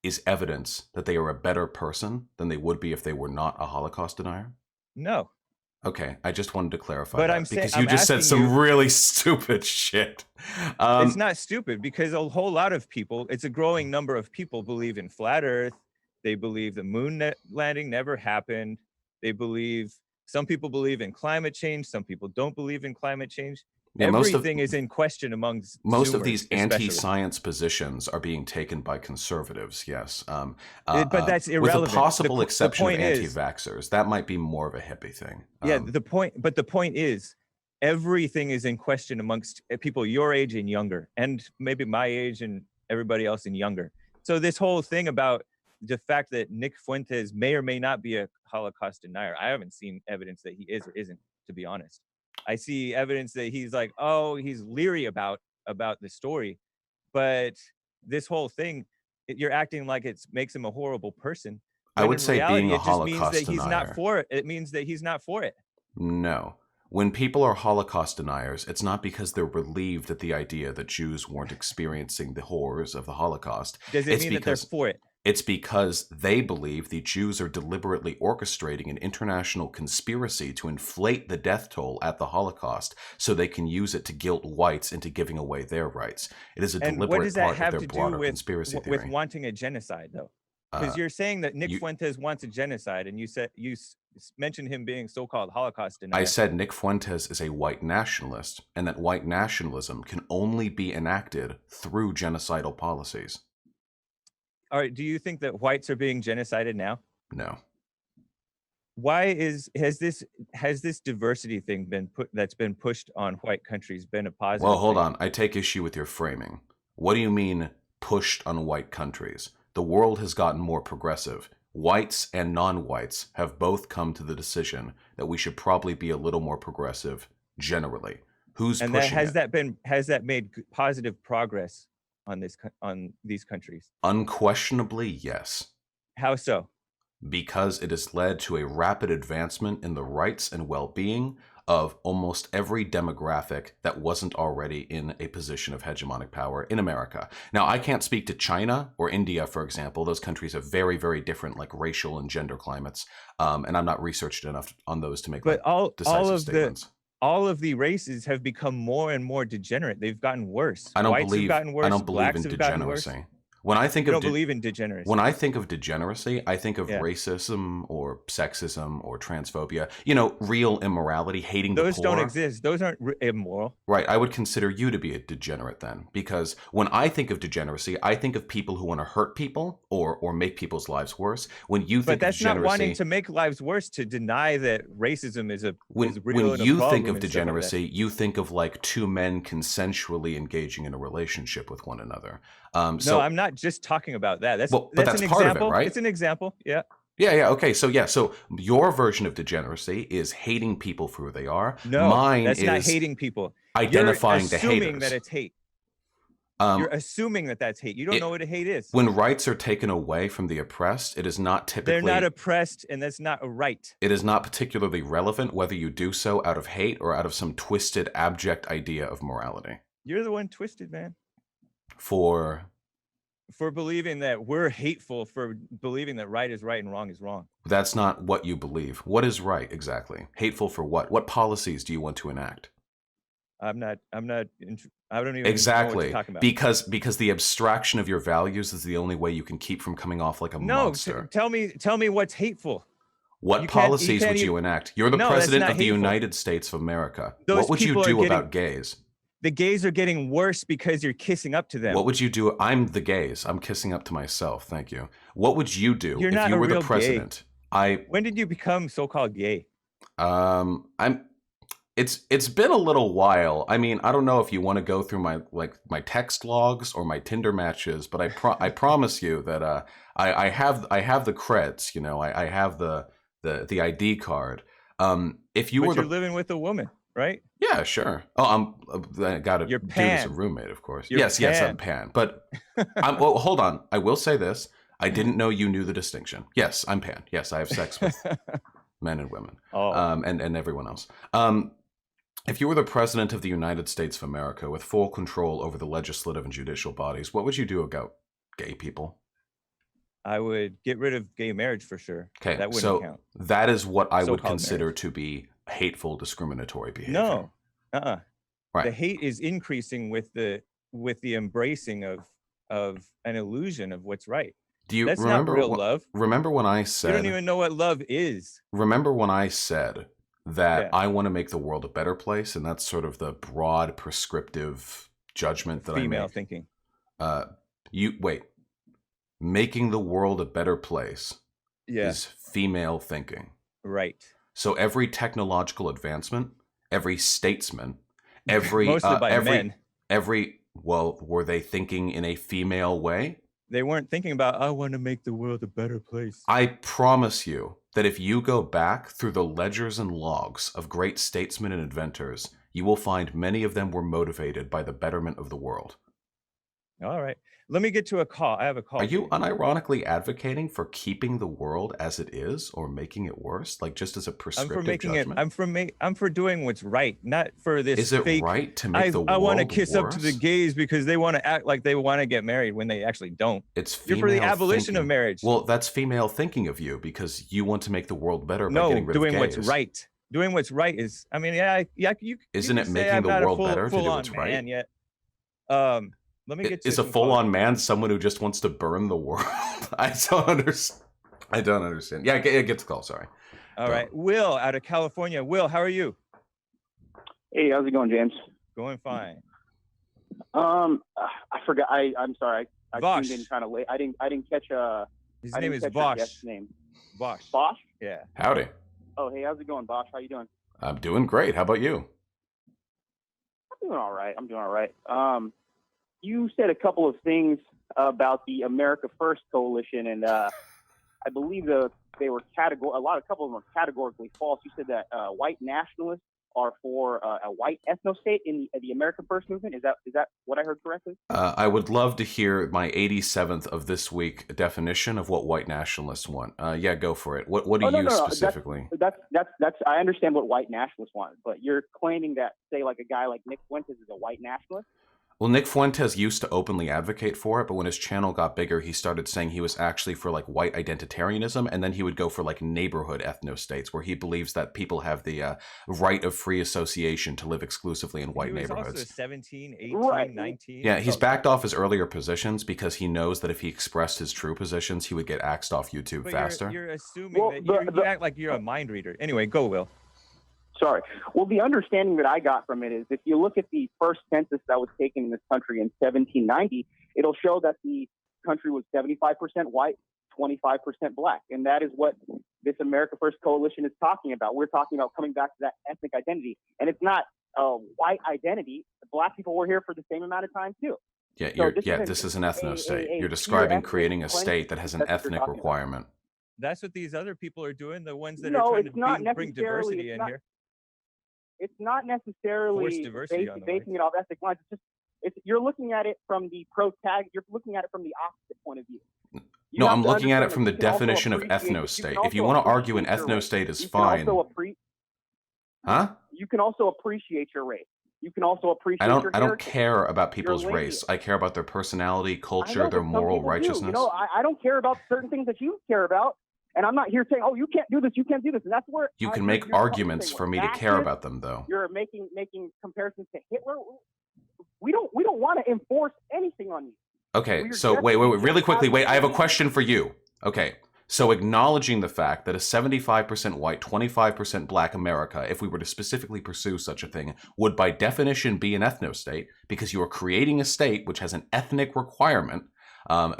[SPEAKER 3] is evidence that they are a better person than they would be if they were not a Holocaust denier?
[SPEAKER 2] No.
[SPEAKER 3] Okay, I just wanted to clarify
[SPEAKER 2] But
[SPEAKER 3] that because you just said some really stupid shit.
[SPEAKER 2] It's not stupid because a whole lot of people, it's a growing number of people believe in flat Earth. They believe the moon landing never happened. Some people believe in climate change. Some people don't believe in climate change. Yeah, everything is in question amongst
[SPEAKER 3] most
[SPEAKER 2] Zoomers,
[SPEAKER 3] of these anti-science positions are being taken by conservatives. Yes,
[SPEAKER 2] but that's irrelevant.
[SPEAKER 3] With the possible exception of anti-vaxxers, that might be more of a hippie thing.
[SPEAKER 2] The point is, everything is in question amongst people your age and younger, and maybe my age and everybody else and younger. So this whole thing about the fact that Nick Fuentes may or may not be a Holocaust denier, I haven't seen evidence that he is or isn't, to be honest. I see evidence that he's like, oh, he's leery about the story. But this whole thing, you're acting like it makes him a horrible person.
[SPEAKER 3] I would say reality, being a Holocaust
[SPEAKER 2] it just means that he's not for it. It means that he's not for it.
[SPEAKER 3] No. When people are Holocaust deniers, it's not because they're relieved at the idea that Jews weren't experiencing the horrors of the Holocaust.
[SPEAKER 2] Does it mean that they're for it?
[SPEAKER 3] It's because they believe the Jews are deliberately orchestrating an international conspiracy to inflate the death toll at the Holocaust so they can use it to guilt whites into giving away their rights. It is a deliberate part of their broader conspiracy theory.
[SPEAKER 2] With wanting a genocide, though? Because you're saying that Nick Fuentes wants a genocide, and you mentioned him being so-called Holocaust denier.
[SPEAKER 3] I said Nick Fuentes is a white nationalist, and that white nationalism can only be enacted through genocidal policies.
[SPEAKER 2] All right. Do you think that whites are being genocided now?
[SPEAKER 3] No.
[SPEAKER 2] Why has this diversity thing that's been pushed on white countries been a positive?
[SPEAKER 3] Well, hold on. I take issue with your framing. What do you mean pushed on white countries? The world has gotten more progressive. Whites and non-whites have both come to the decision that we should probably be a little more progressive generally. Who's pushing it?
[SPEAKER 2] Has that made positive progress on these countries?
[SPEAKER 3] Unquestionably, yes.
[SPEAKER 2] How so?
[SPEAKER 3] Because it has led to a rapid advancement in the rights and well-being of almost every demographic that wasn't already in a position of hegemonic power in America. Now, I can't speak to China or India, for example. Those countries have very, very different racial and gender climates, and I'm not researched enough on those to make decisive statements.
[SPEAKER 2] All of the races have become more and more degenerate. They've gotten worse.
[SPEAKER 3] I don't
[SPEAKER 2] Whites
[SPEAKER 3] believe
[SPEAKER 2] have gotten worse.
[SPEAKER 3] I don't believe in degeneracy. When I think of
[SPEAKER 2] believe in degeneracy.
[SPEAKER 3] When I think of degeneracy, I think of racism or sexism or transphobia. Real immorality, hating the poor.
[SPEAKER 2] Those don't exist. Those aren't immoral.
[SPEAKER 3] Right. I would consider you to be a degenerate then, because when I think of degeneration, I think of people who want to hurt people or make people's lives worse. When you think
[SPEAKER 2] but that's not wanting to make lives worse, to deny that racism is
[SPEAKER 3] when you think of degeneracy, you think of two men consensually engaging in a relationship with one another.
[SPEAKER 2] No, I'm not just talking about that. That's
[SPEAKER 3] part
[SPEAKER 2] example.
[SPEAKER 3] of it, right?
[SPEAKER 2] It's an example. Yeah.
[SPEAKER 3] Yeah. Okay. So your version of degeneracy is hating people for who they are.
[SPEAKER 2] No,
[SPEAKER 3] mine
[SPEAKER 2] that's
[SPEAKER 3] is
[SPEAKER 2] not hating people.
[SPEAKER 3] Identifying the haters.
[SPEAKER 2] You're assuming that it's hate. You're assuming that that's hate. You don't know what a hate is.
[SPEAKER 3] When rights are taken away from the oppressed, it is not typically.
[SPEAKER 2] They're not oppressed, and that's not a right.
[SPEAKER 3] It is not particularly relevant whether you do so out of hate or out of some twisted, abject idea of morality.
[SPEAKER 2] You're the one twisted, man.
[SPEAKER 3] For
[SPEAKER 2] believing that we're hateful, for believing that right is right and wrong is wrong.
[SPEAKER 3] That's not what you believe. What is right exactly? Hateful for what? What policies do you want to enact?
[SPEAKER 2] I don't even know what you're talking about.
[SPEAKER 3] Because the abstraction of your values is the only way you can keep from coming off like a monster.
[SPEAKER 2] Tell me what's hateful.
[SPEAKER 3] What policies would you enact? You're the president of the United States of America. What would you do about gays?
[SPEAKER 2] The gays are getting worse because you're kissing up to them.
[SPEAKER 3] What would you do? I'm the gays. I'm kissing up to myself. Thank you. What would you do
[SPEAKER 2] if
[SPEAKER 3] you were the president?
[SPEAKER 2] Gay. When did you become so-called gay?
[SPEAKER 3] It's been a little while. I mean, I don't know if you want to go through my text logs or my Tinder matches, but I promise you that I have the creds. I have the ID card. If you were
[SPEAKER 2] you're living with a woman, right?
[SPEAKER 3] Yeah, sure. Oh, I got to do this a roommate, of course. Yes, I'm pan. But well, hold on. I will say this. I didn't know you knew the distinction. Yes, I'm pan. Yes, I have sex with men and women, and everyone else. If you were the president of the United States of America with full control over the legislative and judicial bodies, what would you do about gay people?
[SPEAKER 2] I would get rid of gay marriage for sure.
[SPEAKER 3] Okay,
[SPEAKER 2] That wouldn't
[SPEAKER 3] so
[SPEAKER 2] count.
[SPEAKER 3] that is what I would
[SPEAKER 2] So-called
[SPEAKER 3] consider
[SPEAKER 2] marriage.
[SPEAKER 3] to be hateful, discriminatory behavior.
[SPEAKER 2] No. The
[SPEAKER 3] Right.
[SPEAKER 2] hate is increasing with the embracing of an illusion of what's right.
[SPEAKER 3] Do you
[SPEAKER 2] That's
[SPEAKER 3] remember
[SPEAKER 2] not real love.
[SPEAKER 3] Remember when I
[SPEAKER 2] You
[SPEAKER 3] said
[SPEAKER 2] don't even know what love is.
[SPEAKER 3] Remember when I said that
[SPEAKER 2] Yeah.
[SPEAKER 3] I want to make the world a better place, and that's sort of the broad prescriptive judgment that
[SPEAKER 2] Female
[SPEAKER 3] I make.
[SPEAKER 2] thinking.
[SPEAKER 3] Making the world a better place
[SPEAKER 2] Yeah.
[SPEAKER 3] is female thinking.
[SPEAKER 2] Right.
[SPEAKER 3] So every technological advancement, every statesman, every
[SPEAKER 2] Mostly by men.
[SPEAKER 3] Were they thinking in a female way?
[SPEAKER 2] They weren't thinking about, I want to make the world a better place.
[SPEAKER 3] I promise you that if you go back through the ledgers and logs of great statesmen and inventors, you will find many of them were motivated by the betterment of the world.
[SPEAKER 2] All right. Let me get to a call. I have a call.
[SPEAKER 3] Are you unironically advocating for keeping the world as it is or making it worse? Like just as a prescriptive judgment?
[SPEAKER 2] I'm for doing what's right, not for this.
[SPEAKER 3] Is it
[SPEAKER 2] fake,
[SPEAKER 3] right to make the world
[SPEAKER 2] I want to kiss
[SPEAKER 3] worse?
[SPEAKER 2] up to the gays because they want to act like they want to get married when they actually don't.
[SPEAKER 3] It's
[SPEAKER 2] You're for the abolition of marriage.
[SPEAKER 3] Well, that's female thinking of you because you want to make the world better by getting rid of gays.
[SPEAKER 2] Doing what's right. Doing what's right is, I mean,
[SPEAKER 3] Isn't it making the world better to do what's right?
[SPEAKER 2] Yet. Let me get to
[SPEAKER 3] Is a full-on man someone who just wants to burn the world? I don't understand. Yeah, get the call. Sorry.
[SPEAKER 2] All right, Will out of California. Will, how are you?
[SPEAKER 4] Hey, how's it going, James?
[SPEAKER 2] Going fine.
[SPEAKER 4] I forgot. I'm sorry. I
[SPEAKER 2] Vosh.
[SPEAKER 4] tuned in kind of late. I didn't catch
[SPEAKER 2] His name is Vosh.
[SPEAKER 4] Name.
[SPEAKER 2] Vosh.
[SPEAKER 4] Bosch?
[SPEAKER 2] Yeah.
[SPEAKER 3] Howdy.
[SPEAKER 4] Oh, hey, how's it going, Bosch? How you doing?
[SPEAKER 3] I'm doing great. How about you?
[SPEAKER 4] I'm doing all right. You said a couple of things about the America First coalition, and I believe a couple of them were categorically false. You said that white nationalists are for a white ethno state in the America First movement. Is that what I heard correctly?
[SPEAKER 3] I would love to hear my 87th of this week definition of what white nationalists want. Yeah, go for it. What do you specifically?
[SPEAKER 4] That's I understand what white nationalists want, but you're claiming that, say, like a guy like Nick Fuentes is a white nationalist.
[SPEAKER 3] Well, Nick Fuentes used to openly advocate for it, but when his channel got bigger, he started saying he was actually for like white identitarianism, and then he would go for like neighborhood ethno-states, where he believes that people have the right of free association to live exclusively in white neighborhoods.
[SPEAKER 2] He was also 17, 18,
[SPEAKER 4] right.
[SPEAKER 2] 19.
[SPEAKER 3] Yeah, he's backed off his earlier positions because he knows that if he expressed his true positions, he would get axed off YouTube faster.
[SPEAKER 2] You're assuming that you act like you're a mind reader. Anyway, go, Will.
[SPEAKER 4] Sorry. Well, the understanding that I got from it is if you look at the first census that was taken in this country in 1790, it'll show that the country was 75% white, 25% black. And that is what this America First coalition is talking about. We're talking about coming back to that ethnic identity. And it's not a white identity. Black people were here for the same amount of time, too.
[SPEAKER 3] Yeah, this is an ethno state. You're describing creating a state that has an ethnic requirement.
[SPEAKER 2] That's what these other people are doing, the ones that are trying to bring diversity in here.
[SPEAKER 4] It's not necessarily basing it off ethnic lines. You're looking at it from the you're looking at it from the opposite point of view.
[SPEAKER 3] No, I'm looking at it from the definition of ethno-state. If you want to argue an ethno-state is fine. Huh?
[SPEAKER 4] You can also appreciate your race. You can also appreciate your heritage.
[SPEAKER 3] I don't care about people's race. I care about their personality, culture, their moral righteousness.
[SPEAKER 4] You know, I don't care about certain things that you care about. And I'm not here saying, oh, you can't do this, and that's where
[SPEAKER 3] you can make arguments for me to care about them, though.
[SPEAKER 4] You're making comparisons to Hitler. We don't want to enforce anything on you.
[SPEAKER 3] Okay, so wait, really quickly, I have a question for you. Okay, so acknowledging the fact that a 75% white, 25% black America, if we were to specifically pursue such a thing, would by definition be an ethno-state because you are creating a state which has an ethnic requirement.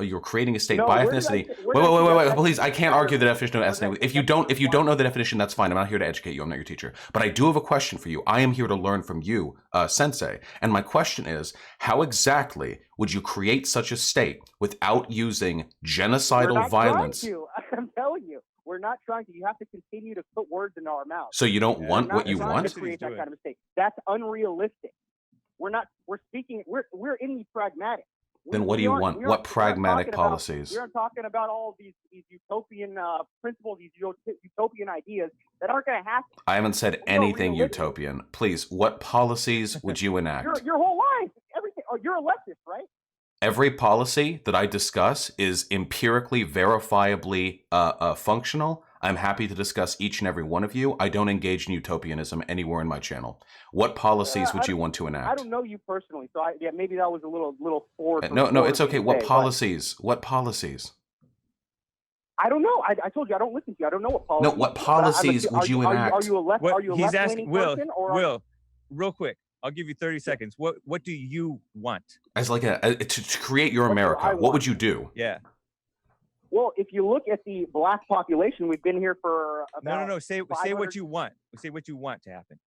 [SPEAKER 3] You're creating a state by ethnicity. Wait, please! I can't argue the definition of ethnicity. If you don't know the definition, that's fine. I'm not here to educate you. I'm not your teacher. But I do have a question for you. I am here to learn from you, Sensei. And my question is, how exactly would you create such a state without using genocidal violence?
[SPEAKER 4] I'm telling you, we're not trying to. You have to continue to put words in our mouths.
[SPEAKER 3] So you don't want what you want?
[SPEAKER 4] To create that kind of state. That's unrealistic. We're not. We're speaking. We're in the pragmatic.
[SPEAKER 3] Then what do you want? What pragmatic policies?
[SPEAKER 4] You're talking about all these utopian principles, these utopian ideas that aren't going to happen.
[SPEAKER 3] I haven't said anything utopian. Please, what policies would you enact?
[SPEAKER 4] Your whole life, everything. Oh, you're a leftist, right?
[SPEAKER 3] Every policy that I discuss is empirically, verifiably functional. I'm happy to discuss each and every one of you. I don't engage in utopianism anywhere in my channel. What policies would you want to enact?
[SPEAKER 4] I don't know you personally, so maybe that was a little forward.
[SPEAKER 3] No, it's okay. What policies? What policies?
[SPEAKER 4] I don't know. I told you I don't listen to you. I don't know what policies.
[SPEAKER 3] No, what policies would you enact?
[SPEAKER 4] Are you a left-leaning person?
[SPEAKER 2] Will, real quick. I'll give you 30 seconds. What do you want?
[SPEAKER 3] As like to create your America, what would you do?
[SPEAKER 2] Yeah.
[SPEAKER 4] Well, if you look at the black population, we've been here for about
[SPEAKER 2] no. Say what you want. Say what you want to happen.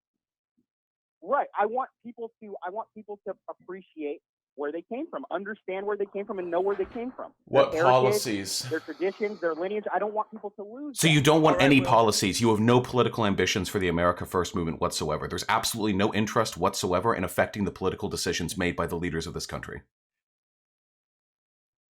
[SPEAKER 4] Right. I want people to appreciate where they came from, understand where they came from, and know where they came from.
[SPEAKER 3] What policies?
[SPEAKER 4] Their traditions, their lineage. I don't want people to lose.
[SPEAKER 3] So you don't want any policies. You have no political ambitions for the America First movement whatsoever. There's absolutely no interest whatsoever in affecting the political decisions made by the leaders of this country.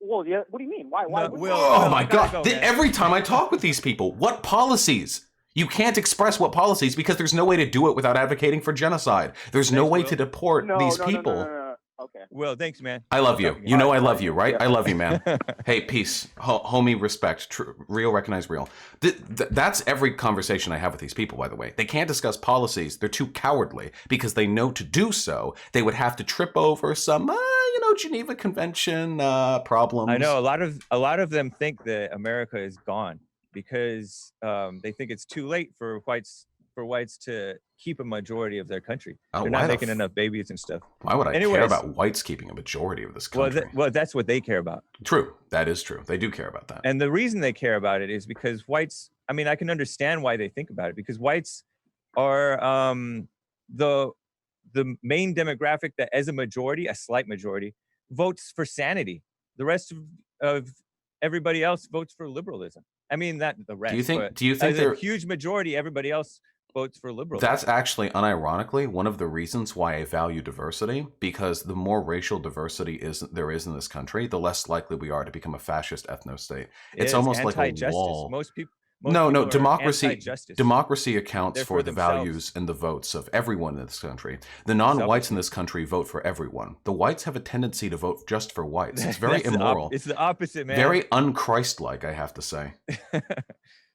[SPEAKER 4] Well, yeah. What do you mean? Why?
[SPEAKER 3] Oh my God! Every time I talk with these people, what policies? You can't express what policies because there's no way to do it without advocating for genocide. There's no way to deport these people.
[SPEAKER 4] No. Okay.
[SPEAKER 2] Well, thanks, man.
[SPEAKER 3] I love you. You know I love you, right? I love you, man. Hey, peace, homie, respect, real, recognize real. That's every conversation I have with these people, by the way. They can't discuss policies. They're too cowardly because they know to do so, they would have to trip over some, Geneva Convention problems.
[SPEAKER 2] I know a lot of them think that America is gone because they think it's too late for whites to keep a majority of their country. They're not making enough babies and stuff.
[SPEAKER 3] Why would I care about whites keeping a majority of this country?
[SPEAKER 2] Well, that's what they care about.
[SPEAKER 3] True. That is true. They do care about that.
[SPEAKER 2] And the reason they care about it is because whites, I mean, I can understand why they think about it, because whites are the main demographic that, as a majority, a slight majority, votes for sanity. The rest of everybody else votes for liberalism. I mean, not the rest. Do you think a huge majority, everybody else votes for liberalism?
[SPEAKER 3] That's actually, unironically, one of the reasons why I value diversity, because the more racial diversity there is in this country, the less likely we are to become a fascist ethno-state. It's almost like a wall.
[SPEAKER 2] Most people
[SPEAKER 3] Democracy accounts for the values and the votes of everyone in this country. The non-whites in this country vote for everyone. The whites have a tendency to vote just for whites. It's very immoral.
[SPEAKER 2] It's the opposite, man.
[SPEAKER 3] Very un-Christ-like, I have to say.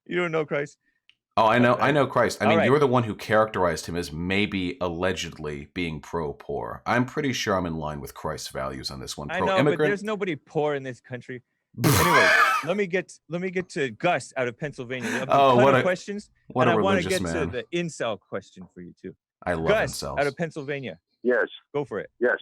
[SPEAKER 2] You don't know Christ?
[SPEAKER 3] Oh, I know Christ. I mean, you're the one who characterized him as maybe allegedly being pro-poor. I'm pretty sure I'm in line with Christ's values on this one.
[SPEAKER 2] I know, but there's nobody poor in this country. Anyway, let me get to Gus out of Pennsylvania. What a questions.
[SPEAKER 3] What a
[SPEAKER 2] religious man. I want to get to the incel question for you too.
[SPEAKER 3] I love
[SPEAKER 2] Gus
[SPEAKER 3] incels.
[SPEAKER 2] Out of Pennsylvania.
[SPEAKER 5] Yes.
[SPEAKER 2] Go for it.
[SPEAKER 5] Yes.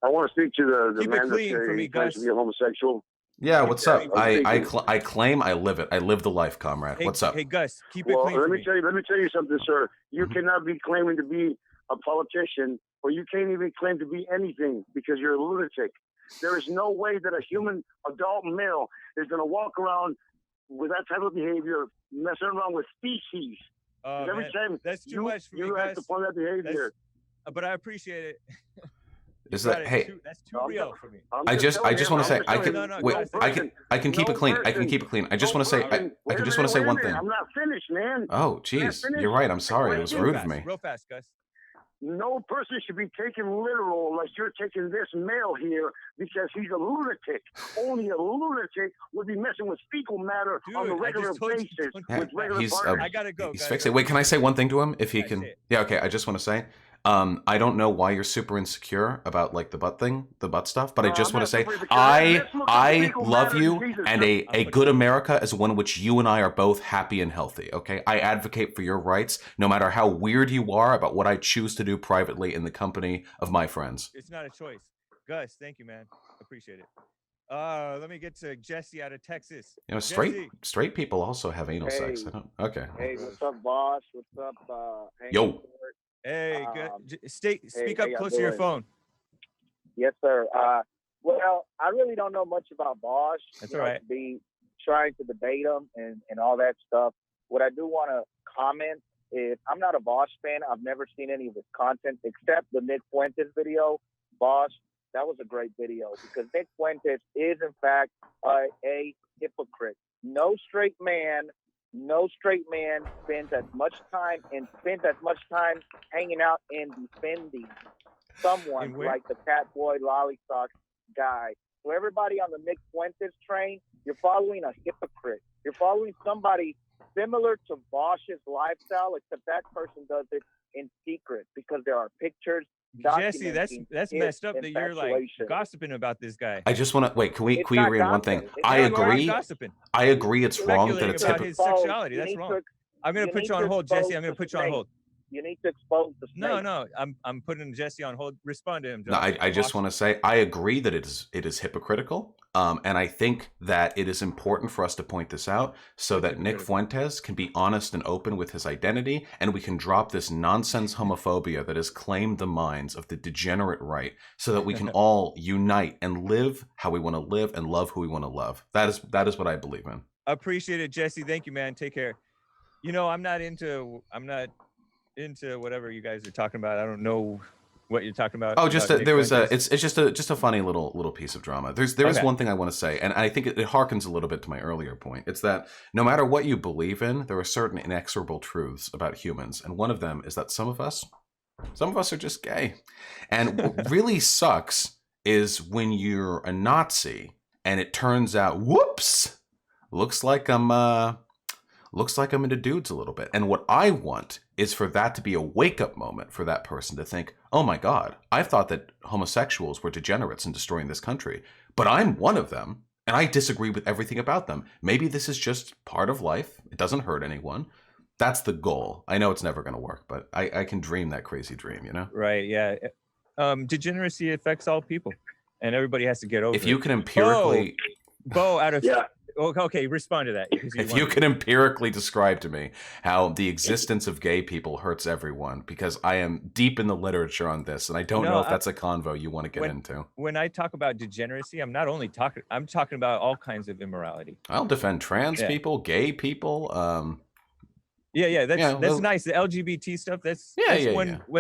[SPEAKER 5] I want to speak to the man
[SPEAKER 2] that
[SPEAKER 5] claims to be a homosexual.
[SPEAKER 3] Yeah, what's up? I claim I live it. I live the life, comrade. What's up?
[SPEAKER 2] Hey, Gus, keep it clean.
[SPEAKER 5] Let me tell you something, sir. You cannot be claiming to be a politician, or you can't even claim to be anything because you're a lunatic. There is no way that a human adult male is going to walk around with that type of behavior, messing around with species. Every time
[SPEAKER 2] that's too much for me,
[SPEAKER 5] you have to point that behavior.
[SPEAKER 2] But I appreciate it.
[SPEAKER 3] Is that
[SPEAKER 2] that's too real for me.
[SPEAKER 3] I just want to say I can keep it clean. I can keep it clean. I just want to say I can just want to say one thing.
[SPEAKER 5] I'm not finished, man.
[SPEAKER 3] Oh, geez, you're right. I'm sorry. It was rude of me.
[SPEAKER 2] Real fast, Gus.
[SPEAKER 5] No person should be taken literal like you're taking this male here because he's a lunatic. Only a lunatic would be messing with fecal matter on a regular basis with regular partners.
[SPEAKER 2] I gotta go.
[SPEAKER 3] He's fixing. Wait, can I say one thing to him? If he can. Yeah, okay. I just want to say, I don't know why you're super insecure about like the butt stuff, but I just want to say, I love you, and a good America is one in which you and I are both happy and healthy. Okay, I advocate for your rights, no matter how weird you are about what I choose to do privately in the company of my friends.
[SPEAKER 2] It's not a choice. Gus, thank you, man. Appreciate it. Let me get to Jesse out of Texas.
[SPEAKER 3] You know, straight people also have anal sex. Okay.
[SPEAKER 6] Hey, what's up, boss? What's up?
[SPEAKER 3] Yo.
[SPEAKER 2] Hey, good. Speak up close to your phone.
[SPEAKER 6] Yes, sir. Well, I really don't know much about Bosch.
[SPEAKER 2] That's all right.
[SPEAKER 6] To be trying to debate him and all that stuff. What I do want to comment is I'm not a Bosch fan. I've never seen any of his content except the Nick Fuentes video. Bosch That was a great video because Nick Fuentes is in fact a hypocrite. No straight man spends as much time hanging out and defending someone like the Catboy Lollysock guy. So everybody on the Nick Fuentes train, you're following a hypocrite. You're following somebody similar to Bosch's lifestyle, except that person does it in secret because there are pictures.
[SPEAKER 2] Jesse, that's messed up that you're like gossiping about this guy.
[SPEAKER 3] I just want to wait. Can we agree on one thing? I agree. I agree. It's wrong that it's
[SPEAKER 2] about his sexuality. That's wrong. I'm going to put you on hold, Jesse. I'm going to put you on hold.
[SPEAKER 6] You need to expose the snake.
[SPEAKER 2] No, I'm putting Jesse on hold. Respond to him, John.
[SPEAKER 3] No, I just want to say I agree that it is hypocritical, and I think that it is important for us to point this out so that Nick Fuentes can be honest and open with his identity, and we can drop this nonsense homophobia that has claimed the minds of the degenerate right, so that we can all unite and live how we want to live and love who we want to love. That is what I believe in.
[SPEAKER 2] Appreciate it, Jesse. Thank you, man. Take care. You know, I'm not into whatever you guys are talking about. I don't know what you're talking about.
[SPEAKER 3] Oh, it's just a funny little piece of drama. There is one thing I want to say, and I think it harkens a little bit to my earlier point. It's that no matter what you believe in, there are certain inexorable truths about humans, and one of them is that some of us are just gay. And what really sucks is when you're a Nazi and it turns out, whoops, looks like I'm into dudes a little bit. And what I want is for that to be a wake-up moment for that person to think, oh my God, I thought that homosexuals were degenerates and destroying this country, but I'm one of them, and I disagree with everything about them. Maybe this is just part of life. It doesn't hurt anyone. That's the goal. I know it's never going to work, but I can dream that crazy dream, you know?
[SPEAKER 2] Right, yeah. Degeneracy affects all people, and everybody has to get over it.
[SPEAKER 3] If you can empirically...
[SPEAKER 2] Bo out of...
[SPEAKER 6] Yeah.
[SPEAKER 2] Okay, respond to that.
[SPEAKER 3] If you can empirically describe to me how the existence of gay people hurts everyone, because I am deep in the literature on this, and I don't know if that's a convo you want to get into.
[SPEAKER 2] When I talk about degeneracy, I'm talking about all kinds of immorality.
[SPEAKER 3] I'll defend trans people, gay people.
[SPEAKER 2] That's nice. The LGBT stuff. That's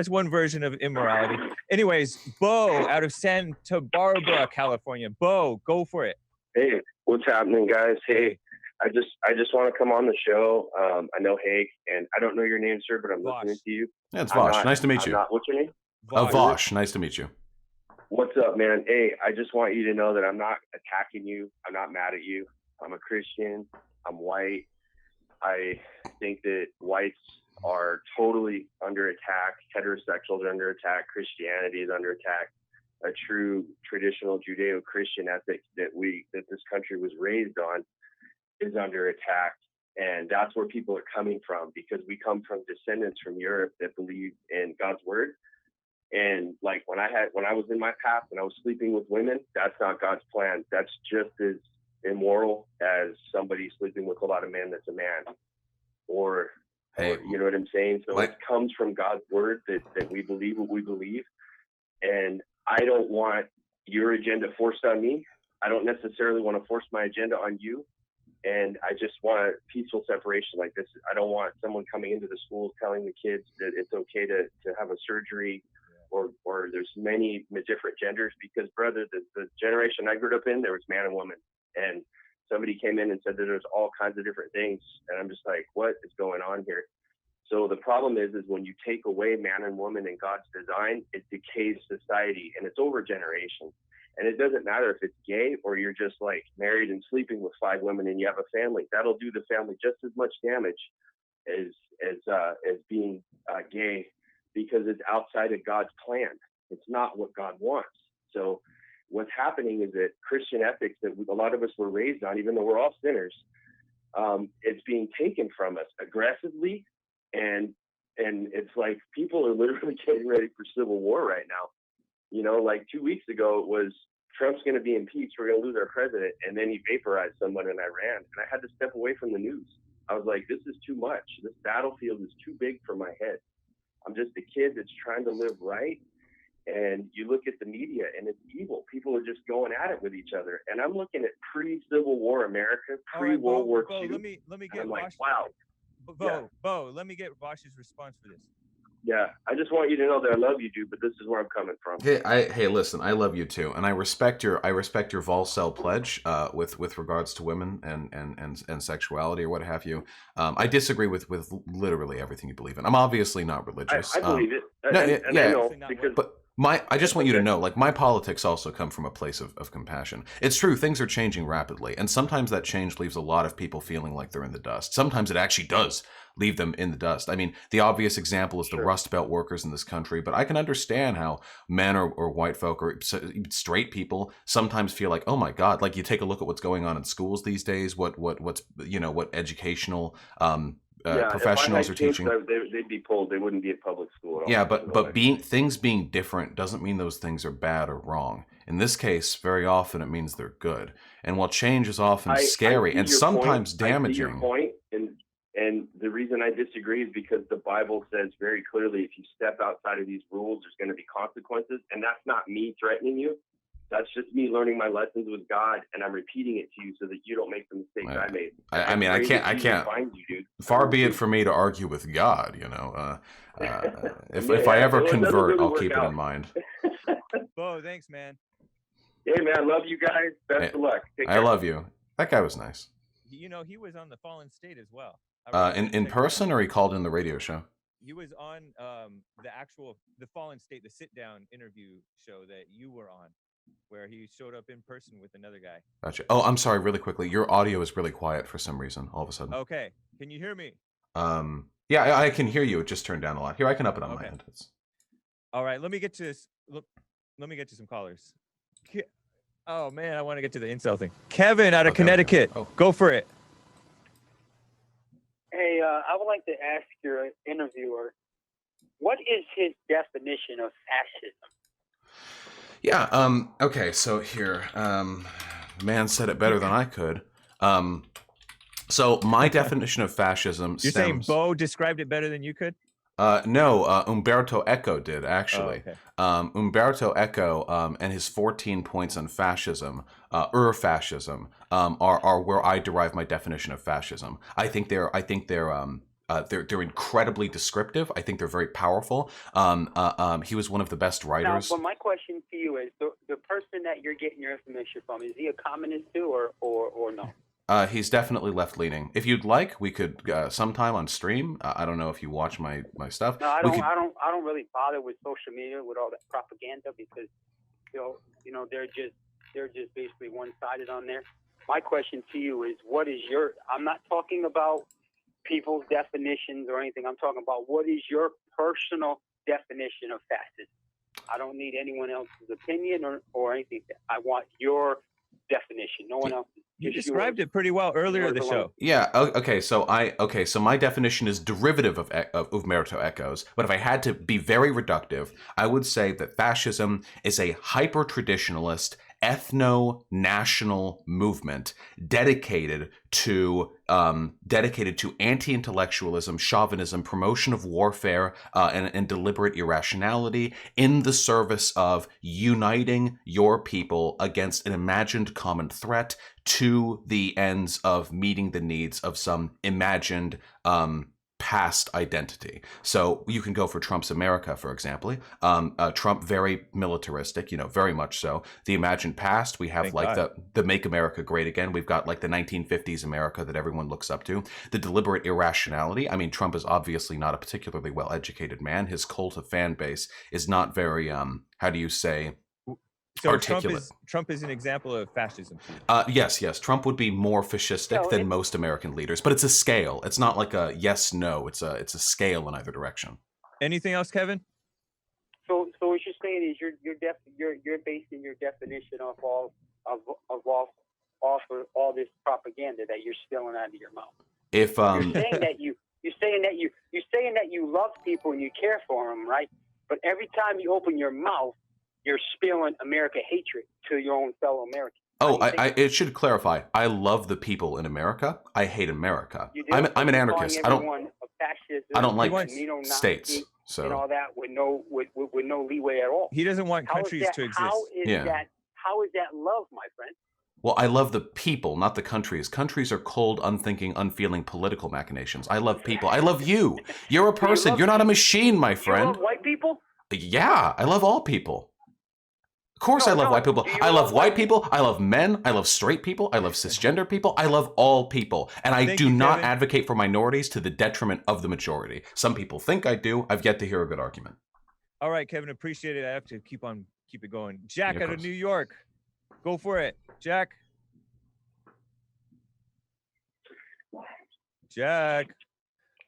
[SPEAKER 2] one version of immorality. Anyways, Bo out of Santa Barbara, California. Bo, go for it.
[SPEAKER 7] Hey, what's happening, guys? Hey, I just want to come on the show. I know Hake, and I don't know your name, sir, but I'm listening to you.
[SPEAKER 3] Yeah, it's Vosh. Nice to meet you.
[SPEAKER 7] What's your name?
[SPEAKER 3] Vosh. Nice to meet you.
[SPEAKER 7] What's up, man? Hey, I just want you to know that I'm not attacking you. I'm not mad at you. I'm a Christian. I'm white. I think that whites are totally under attack. Heterosexuals are under attack. Christianity is under attack. A true traditional Judeo-Christian ethic that this country was raised on is under attack. And that's where people are coming from, because we come from descendants from Europe that believe in God's word. And like when I was in my past and I was sleeping with women, that's not God's plan. That's just as immoral as somebody sleeping with a lot of men that's a man. Or you know what I'm saying? So it comes from God's word that we believe what we believe. And I don't want your agenda forced on me. I don't necessarily want to force my agenda on you. And I just want peaceful separation like this. I don't want someone coming into the schools telling the kids that it's okay to have a surgery or there's many different genders, because, brother, the generation I grew up in, there was man and woman. And somebody came in and said that there's all kinds of different things. And I'm just like, what is going on here? So the problem is when you take away man and woman in God's design, it decays society, and it's over generations. And it doesn't matter if it's gay or you're just like married and sleeping with 5 women and you have a family. That'll do the family just as much damage as being gay, because it's outside of God's plan. It's not what God wants. So what's happening is that Christian ethics that a lot of us were raised on, even though we're all sinners, it's being taken from us aggressively. And it's like people are literally getting ready for civil war right now. You know, like 2 weeks ago, it was Trump's going to be impeached. We're going to lose our president. And then he vaporized someone in Iran. And I had to step away from the news. I was like, this is too much. This battlefield is too big for my head. I'm just a kid that's trying to live right. And you look at the media and it's evil. People are just going at it with each other. And I'm looking at pre-Civil War America, pre-World War II.
[SPEAKER 2] Let me get
[SPEAKER 7] I'm like, wow.
[SPEAKER 2] Bo, let me get Bosch's response for this.
[SPEAKER 7] Yeah, I just want you to know that I love you, dude. But this is where I'm coming from.
[SPEAKER 3] Hey, listen, I love you too, and I respect your Volcel pledge with regards to women and sexuality or what have you. I disagree with literally everything you believe in. I'm obviously not religious.
[SPEAKER 7] I believe it.
[SPEAKER 3] No,
[SPEAKER 7] and
[SPEAKER 3] yeah,
[SPEAKER 7] I know because.
[SPEAKER 3] But I just want you to know, like, my politics also come from a place of compassion. It's true, things are changing rapidly, and sometimes that change leaves a lot of people feeling like they're in the dust. Sometimes it actually does leave them in the dust. I mean, the obvious example is the Rust Belt workers in this country, but I can understand how men or white folk or straight people sometimes feel like, oh my God, like you take a look at what's going on in schools these days, what's what educational professionals are teaching.
[SPEAKER 7] They'd be pulled. They wouldn't be at public school at all.
[SPEAKER 3] Yeah, but things being different doesn't mean those things are bad or wrong. In this case, very often it means they're good. And while change is often scary and sometimes damaging.
[SPEAKER 7] I see your point, and the reason I disagree is because the Bible says very clearly, if you step outside of these rules, there's going to be consequences. And that's not me threatening you. That's just me learning my lessons with God, and I'm repeating it to you so that you don't make the mistakes I made.
[SPEAKER 3] I mean, I can't.
[SPEAKER 7] Find you, dude.
[SPEAKER 3] Far be it for me to argue with God, you know. If I ever convert, I'll keep it in mind.
[SPEAKER 2] Bo, thanks, man.
[SPEAKER 7] Hey, man, I love you guys. Best of luck. Take care.
[SPEAKER 3] I love you. That guy was nice.
[SPEAKER 2] You know, he was on the Fallen State as well.
[SPEAKER 3] In person, or he called in the radio show?
[SPEAKER 2] He was on the Fallen State, the sit-down interview show that you were on, where he showed up in person with another guy.
[SPEAKER 3] Gotcha. Oh, I'm sorry, really quickly. Your audio is really quiet for some reason, all of a sudden.
[SPEAKER 2] Okay. Can you hear me?
[SPEAKER 3] Yeah, I can hear you. It just turned down a lot. Here, I can up it on my end.
[SPEAKER 2] All right, let me get to this. Let me get to some callers. Oh, man, I want to get to the incel thing. Kevin out of Connecticut. Go for it.
[SPEAKER 8] Hey, I would like to ask your interviewer, what is his definition of fascism?
[SPEAKER 3] Yeah, okay, so here, the man said it better than I could. So my definition of fascism
[SPEAKER 2] You're saying Bo described it better than you could?
[SPEAKER 3] No, Umberto Eco did, actually.
[SPEAKER 2] Oh, okay.
[SPEAKER 3] Umberto Eco and his 14 points on fascism, fascism, are where I derive my definition of fascism. I think they're incredibly descriptive. I think they're very powerful. He was one of the best writers.
[SPEAKER 8] Now, but my question to you is, the person that you're getting your information from, is he a communist too, or no?
[SPEAKER 3] He's definitely left-leaning. If you'd like, we could sometime on stream. I don't know if you watch my stuff.
[SPEAKER 8] No, I don't really bother with social media with all that propaganda because you know they're just basically one-sided on there. My question to you is, what is your? I'm not talking about people's definitions or anything. I'm talking about what is your personal definition of fascism. I don't need anyone else's opinion or anything. I want your definition. No one else.
[SPEAKER 2] You described it pretty well earlier in the show.
[SPEAKER 3] Yeah. Okay. So my definition is derivative of Umberto Eco's. But if I had to be very reductive, I would say that fascism is a hyper-traditionalist, ethno-national movement dedicated to anti-intellectualism, chauvinism, promotion of warfare, and deliberate irrationality in the service of uniting your people against an imagined common threat to the ends of meeting the needs of some imagined past identity. So you can go for Trump's America, for example. Trump, very militaristic, very much so. The imagined past, we have the Make America Great Again. We've got like the 1950s America that everyone looks up to. The deliberate irrationality. I mean, Trump is obviously not a particularly well-educated man. His cult of fan base is not very, how do you say,
[SPEAKER 2] so
[SPEAKER 3] articulate.
[SPEAKER 2] Trump is an example of fascism.
[SPEAKER 3] Yes. Trump would be more fascistic than most American leaders, but it's a scale. It's not like a yes/no. It's a scale in either direction.
[SPEAKER 2] Anything else, Kevin?
[SPEAKER 8] So what you're saying is you're basing your definition off all this propaganda that you're spilling out of your mouth.
[SPEAKER 3] If
[SPEAKER 8] you're saying that you love people and you care for them, right? But every time you open your mouth, you're spilling America hatred to your own fellow Americans.
[SPEAKER 3] Oh, it should clarify. I love the people in America. I hate America. I'm an anarchist. I don't like states. So
[SPEAKER 8] and all that with no leeway at all.
[SPEAKER 2] He doesn't want countries to exist.
[SPEAKER 8] How is that love, my friend?
[SPEAKER 3] Well, I love the people, not the countries. Countries are cold, unthinking, unfeeling political machinations. I love people. I love you. You're a person. You're not a machine, my friend.
[SPEAKER 6] You love white people?
[SPEAKER 3] Yeah, I love all people. Of course I love white people. I love white people. I love men. I love straight people. I love cisgender people. I love all people. And I do not advocate for minorities to the detriment of the majority. Some people think I do. I've yet to hear a good argument.
[SPEAKER 2] All right, Kevin, appreciate it. I have to keep it going. Jack out of New York. Go for it, Jack. Jack.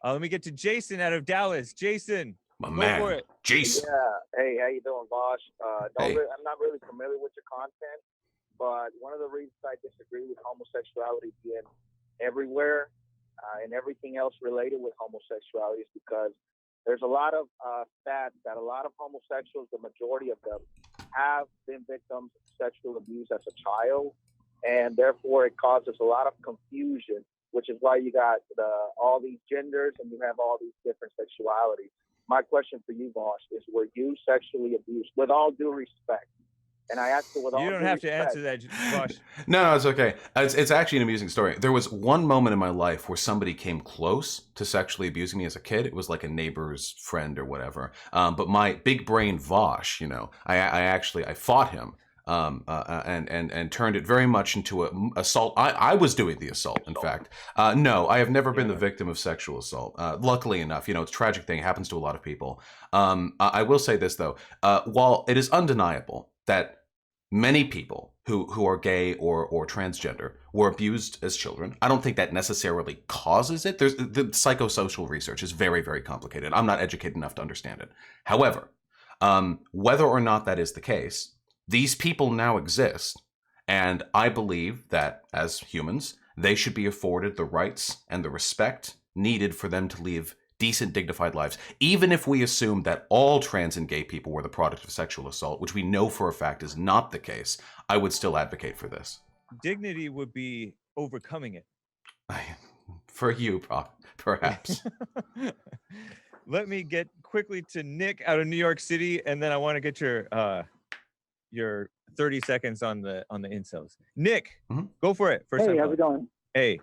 [SPEAKER 2] Let me get to Jason out of Dallas. Jason,
[SPEAKER 3] my
[SPEAKER 2] go
[SPEAKER 3] man.
[SPEAKER 2] for it.
[SPEAKER 3] Jason.
[SPEAKER 6] Yeah. Hey, how you doing, Bosh?
[SPEAKER 3] Hey.
[SPEAKER 6] I'm not really familiar with your content, but one of the reasons I disagree with homosexuality being everywhere and everything else related with homosexuality is because there's a lot of stats that a lot of homosexuals, the majority of them, have been victims of sexual abuse as a child, and therefore it causes a lot of confusion, which is why you got all these genders and you have all these different sexualities. My question for you, Bosh, is were you sexually abused? With all due respect. And I ask you with all due respect. You don't have
[SPEAKER 2] to answer that, Bosh.
[SPEAKER 3] No, it's okay. It's actually an amusing story. There was one moment in my life where somebody came close to sexually abusing me as a kid. It was like a neighbor's friend or whatever. But my big brain Vosh, you know, I fought him. And turned it very much into an assault. I was doing the assault, in fact. No, I have never been the victim of sexual assault. Luckily enough, you know, it's a tragic thing. It happens to a lot of people. I will say this, though. While it is undeniable that many people who are gay or transgender were abused as children, I don't think that necessarily causes it. The psychosocial research is very, very complicated. I'm not educated enough to understand it. However, whether or not that is the case, these people now exist, and I believe that, as humans, they should be afforded the rights and the respect needed for them to live decent, dignified lives. Even if we assume that all trans and gay people were the product of sexual assault, which we know for a fact is not the case, I would still advocate for this.
[SPEAKER 2] Dignity would be overcoming it.
[SPEAKER 3] For you, perhaps.
[SPEAKER 2] Let me get quickly to Nick out of New York City, and then I want to get your 30 seconds on the incels. Nick, go for it.
[SPEAKER 9] Hey, how's it going?
[SPEAKER 2] Hey.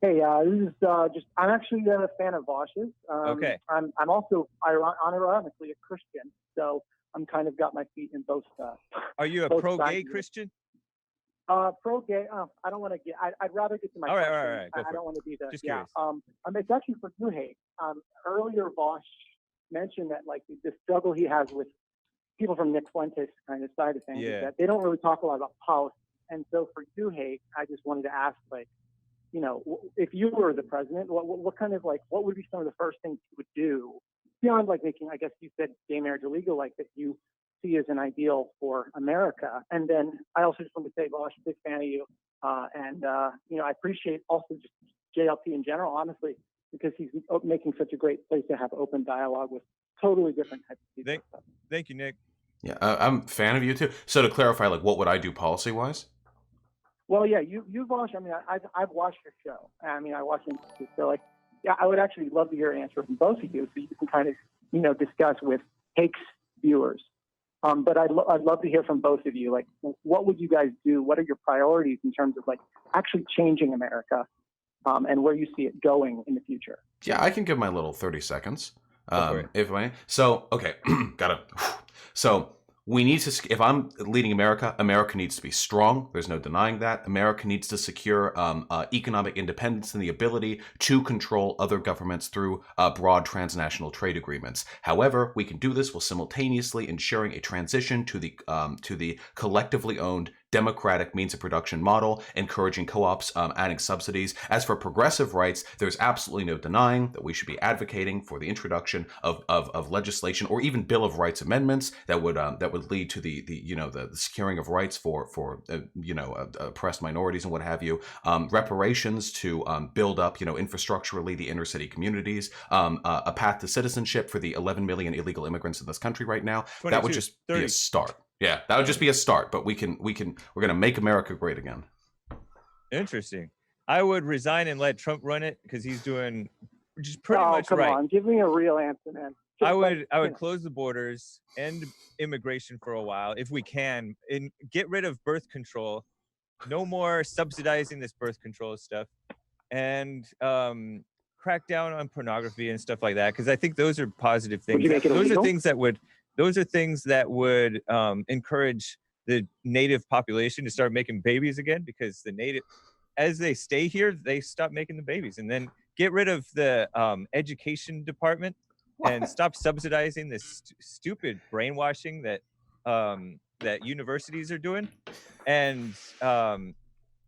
[SPEAKER 9] Hey, this is I'm actually a fan of Vosh's.
[SPEAKER 2] Okay.
[SPEAKER 9] I'm also ironically a Christian, so I'm kind of got my feet in both.
[SPEAKER 2] Are you a pro-gay Christian?
[SPEAKER 9] Pro-gay. I don't want to get. I'd rather get to my.
[SPEAKER 2] All right.
[SPEAKER 9] I don't want to be the.
[SPEAKER 2] Just curious.
[SPEAKER 9] It's actually for you, Hake. Earlier, Vosh mentioned that like the struggle he has with people from Nick Fuentes' kind of side of things is that they don't really talk a lot about politics. And so for you, Hake, I just wanted to ask, like, you know, if you were the president, what kind of like, what would be some of the first things you would do beyond like making, I guess you said gay marriage illegal, like that you see as an ideal for America? And then I also just want to say, Bosh, big fan of you. You know, I appreciate also just JLP in general, honestly, because he's making such a great place to have open dialogue with totally different types of people.
[SPEAKER 2] Thank you, Nick.
[SPEAKER 3] Yeah, I'm a fan of you too. So to clarify, like, what would I do policy-wise?
[SPEAKER 9] Well, yeah, you've watched. I mean, I've watched your show. I mean, I watched it. So, like, yeah, I would actually love to hear an answer from both of you, so you can kind of, you know, discuss with Hake's viewers. But I'd love to hear from both of you. Like, what would you guys do? What are your priorities in terms of like actually changing America, and where you see it going in the future?
[SPEAKER 3] Yeah, I can give my little 30 seconds. If I so okay, gotta. So we need to. If I'm leading America, America needs to be strong. There's no denying that. America needs to secure economic independence and the ability to control other governments through broad transnational trade agreements. However, we can do this while simultaneously ensuring a transition to the collectively owned democratic means of production model, encouraging co-ops, adding subsidies. As for progressive rights, there's absolutely no denying that we should be advocating for the introduction of legislation or even Bill of Rights amendments that would lead to the securing of rights for oppressed minorities and what have you. Reparations to build up infrastructurally the inner city communities. A path to citizenship for the 11 million illegal immigrants in this country right now.
[SPEAKER 2] 22,
[SPEAKER 3] that would just
[SPEAKER 2] 30.
[SPEAKER 3] be a start. Yeah, that would just be a start, but we're going to make America great again.
[SPEAKER 2] Interesting. I would resign and let Trump run it because he's doing just pretty much
[SPEAKER 9] come
[SPEAKER 2] right.
[SPEAKER 9] on, give me a real answer, man.
[SPEAKER 2] I would close the borders, end immigration for a while if we can, and get rid of birth control, no more subsidizing this birth control stuff, and crack down on pornography and stuff like that. Because I think those are positive things. Those are things that would encourage the native population to start making babies again, because the native, as they stay here, they stop making the babies. And then get rid of the education department and stop subsidizing this stupid brainwashing that that universities are doing, and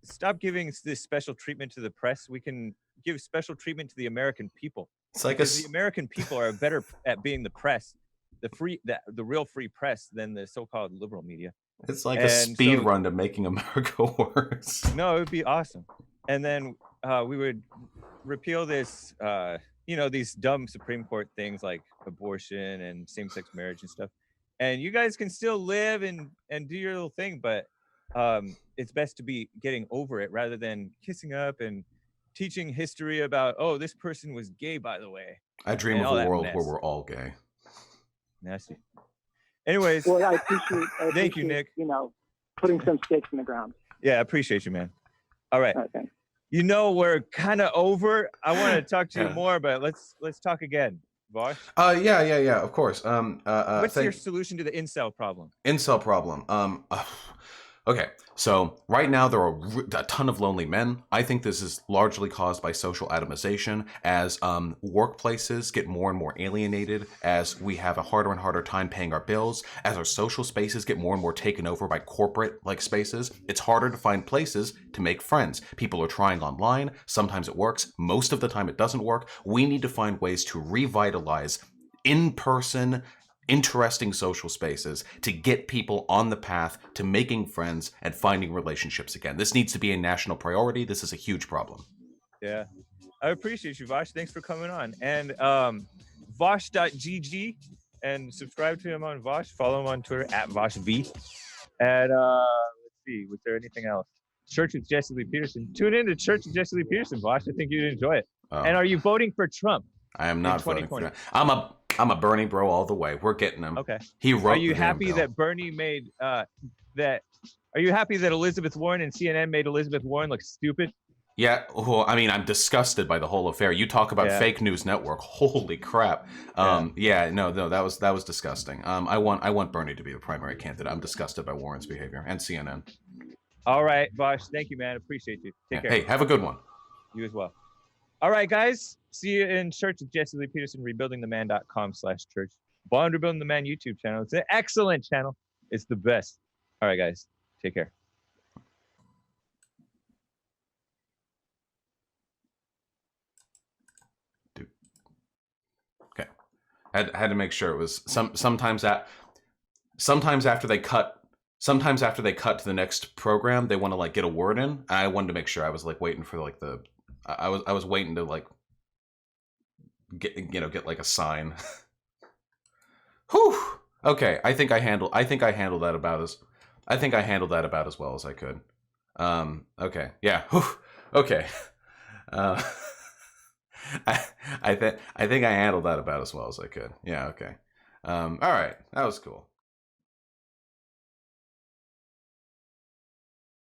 [SPEAKER 2] stop giving this special treatment to the press. We can give special treatment to the American people.
[SPEAKER 3] It's like
[SPEAKER 2] the American people are better at being the press, the real free press, than the so-called liberal media.
[SPEAKER 3] It's like a speed run to making America worse.
[SPEAKER 2] No, it would be awesome. And then we would repeal this, these dumb Supreme Court things like abortion and same-sex marriage and stuff. And you guys can still live and do your little thing, but it's best to be getting over it rather than kissing up and teaching history about, oh, this person was gay, by the way.
[SPEAKER 3] I dream of a world where we're all gay.
[SPEAKER 2] Nasty. Anyways.
[SPEAKER 9] Well, I appreciate
[SPEAKER 2] thank you, Nick.
[SPEAKER 9] Putting some stakes in the ground.
[SPEAKER 2] Yeah, I appreciate you, man. All right.
[SPEAKER 9] Okay.
[SPEAKER 2] We're kind of over. I want to talk to you more, but let's talk again. Vosh?
[SPEAKER 3] Yeah, of course.
[SPEAKER 2] What's your solution to the incel problem?
[SPEAKER 3] Incel problem. Okay, so right now there are a ton of lonely men. I think this is largely caused by social atomization as workplaces get more and more alienated, as we have a harder and harder time paying our bills, as our social spaces get more and more taken over by corporate-like spaces. It's harder to find places to make friends. People are trying online. Sometimes it works. Most of the time it doesn't work. We need to find ways to revitalize in-person interesting social spaces to get people on the path to making friends and finding relationships again. This needs to be a national priority. This is a huge problem.
[SPEAKER 2] Yeah, I appreciate you, Vosh. Thanks for coming on. And Vosh.gg, and subscribe to him on Vosh. Follow him on Twitter at VoshV. And let's see, was there anything else? Church with Jesse Lee Peterson. Tune in to Church with Jesse Lee Peterson, Vosh. I think you'd enjoy it. And are you voting for Trump?
[SPEAKER 3] I am not voting for Trump. I'm a Bernie bro all the way. We're getting him.
[SPEAKER 2] Okay.
[SPEAKER 3] He wrote.
[SPEAKER 2] Are you happy that Bernie made that? Are you happy that Elizabeth Warren and CNN made Elizabeth Warren look stupid?
[SPEAKER 3] Yeah. Well, I mean, I'm disgusted by the whole affair. You talk about fake news network. Holy crap. No, that was disgusting. I want Bernie to be the primary candidate. I'm disgusted by Warren's behavior and CNN.
[SPEAKER 2] All right, Vosh. Thank you, man. Appreciate you. Take care.
[SPEAKER 3] Hey, have a good one.
[SPEAKER 2] You as well. All right, guys. See you in Church with Jesse Lee Peterson, rebuildingtheman.com/church. Bond Rebuilding the Man YouTube channel. It's an excellent channel. It's the best. All right, guys. Take care.
[SPEAKER 3] Dude. Okay. Had to make sure it was sometimes after they cut to the next program, they want to like get a word in. I wanted to make sure. I was like waiting for like I was waiting to like get like a sign. Whew. Okay, I think I handled that about as well as I could. Okay. Yeah. Whew. Okay. I think I handled that about as well as I could. Yeah, okay. All right. That was cool.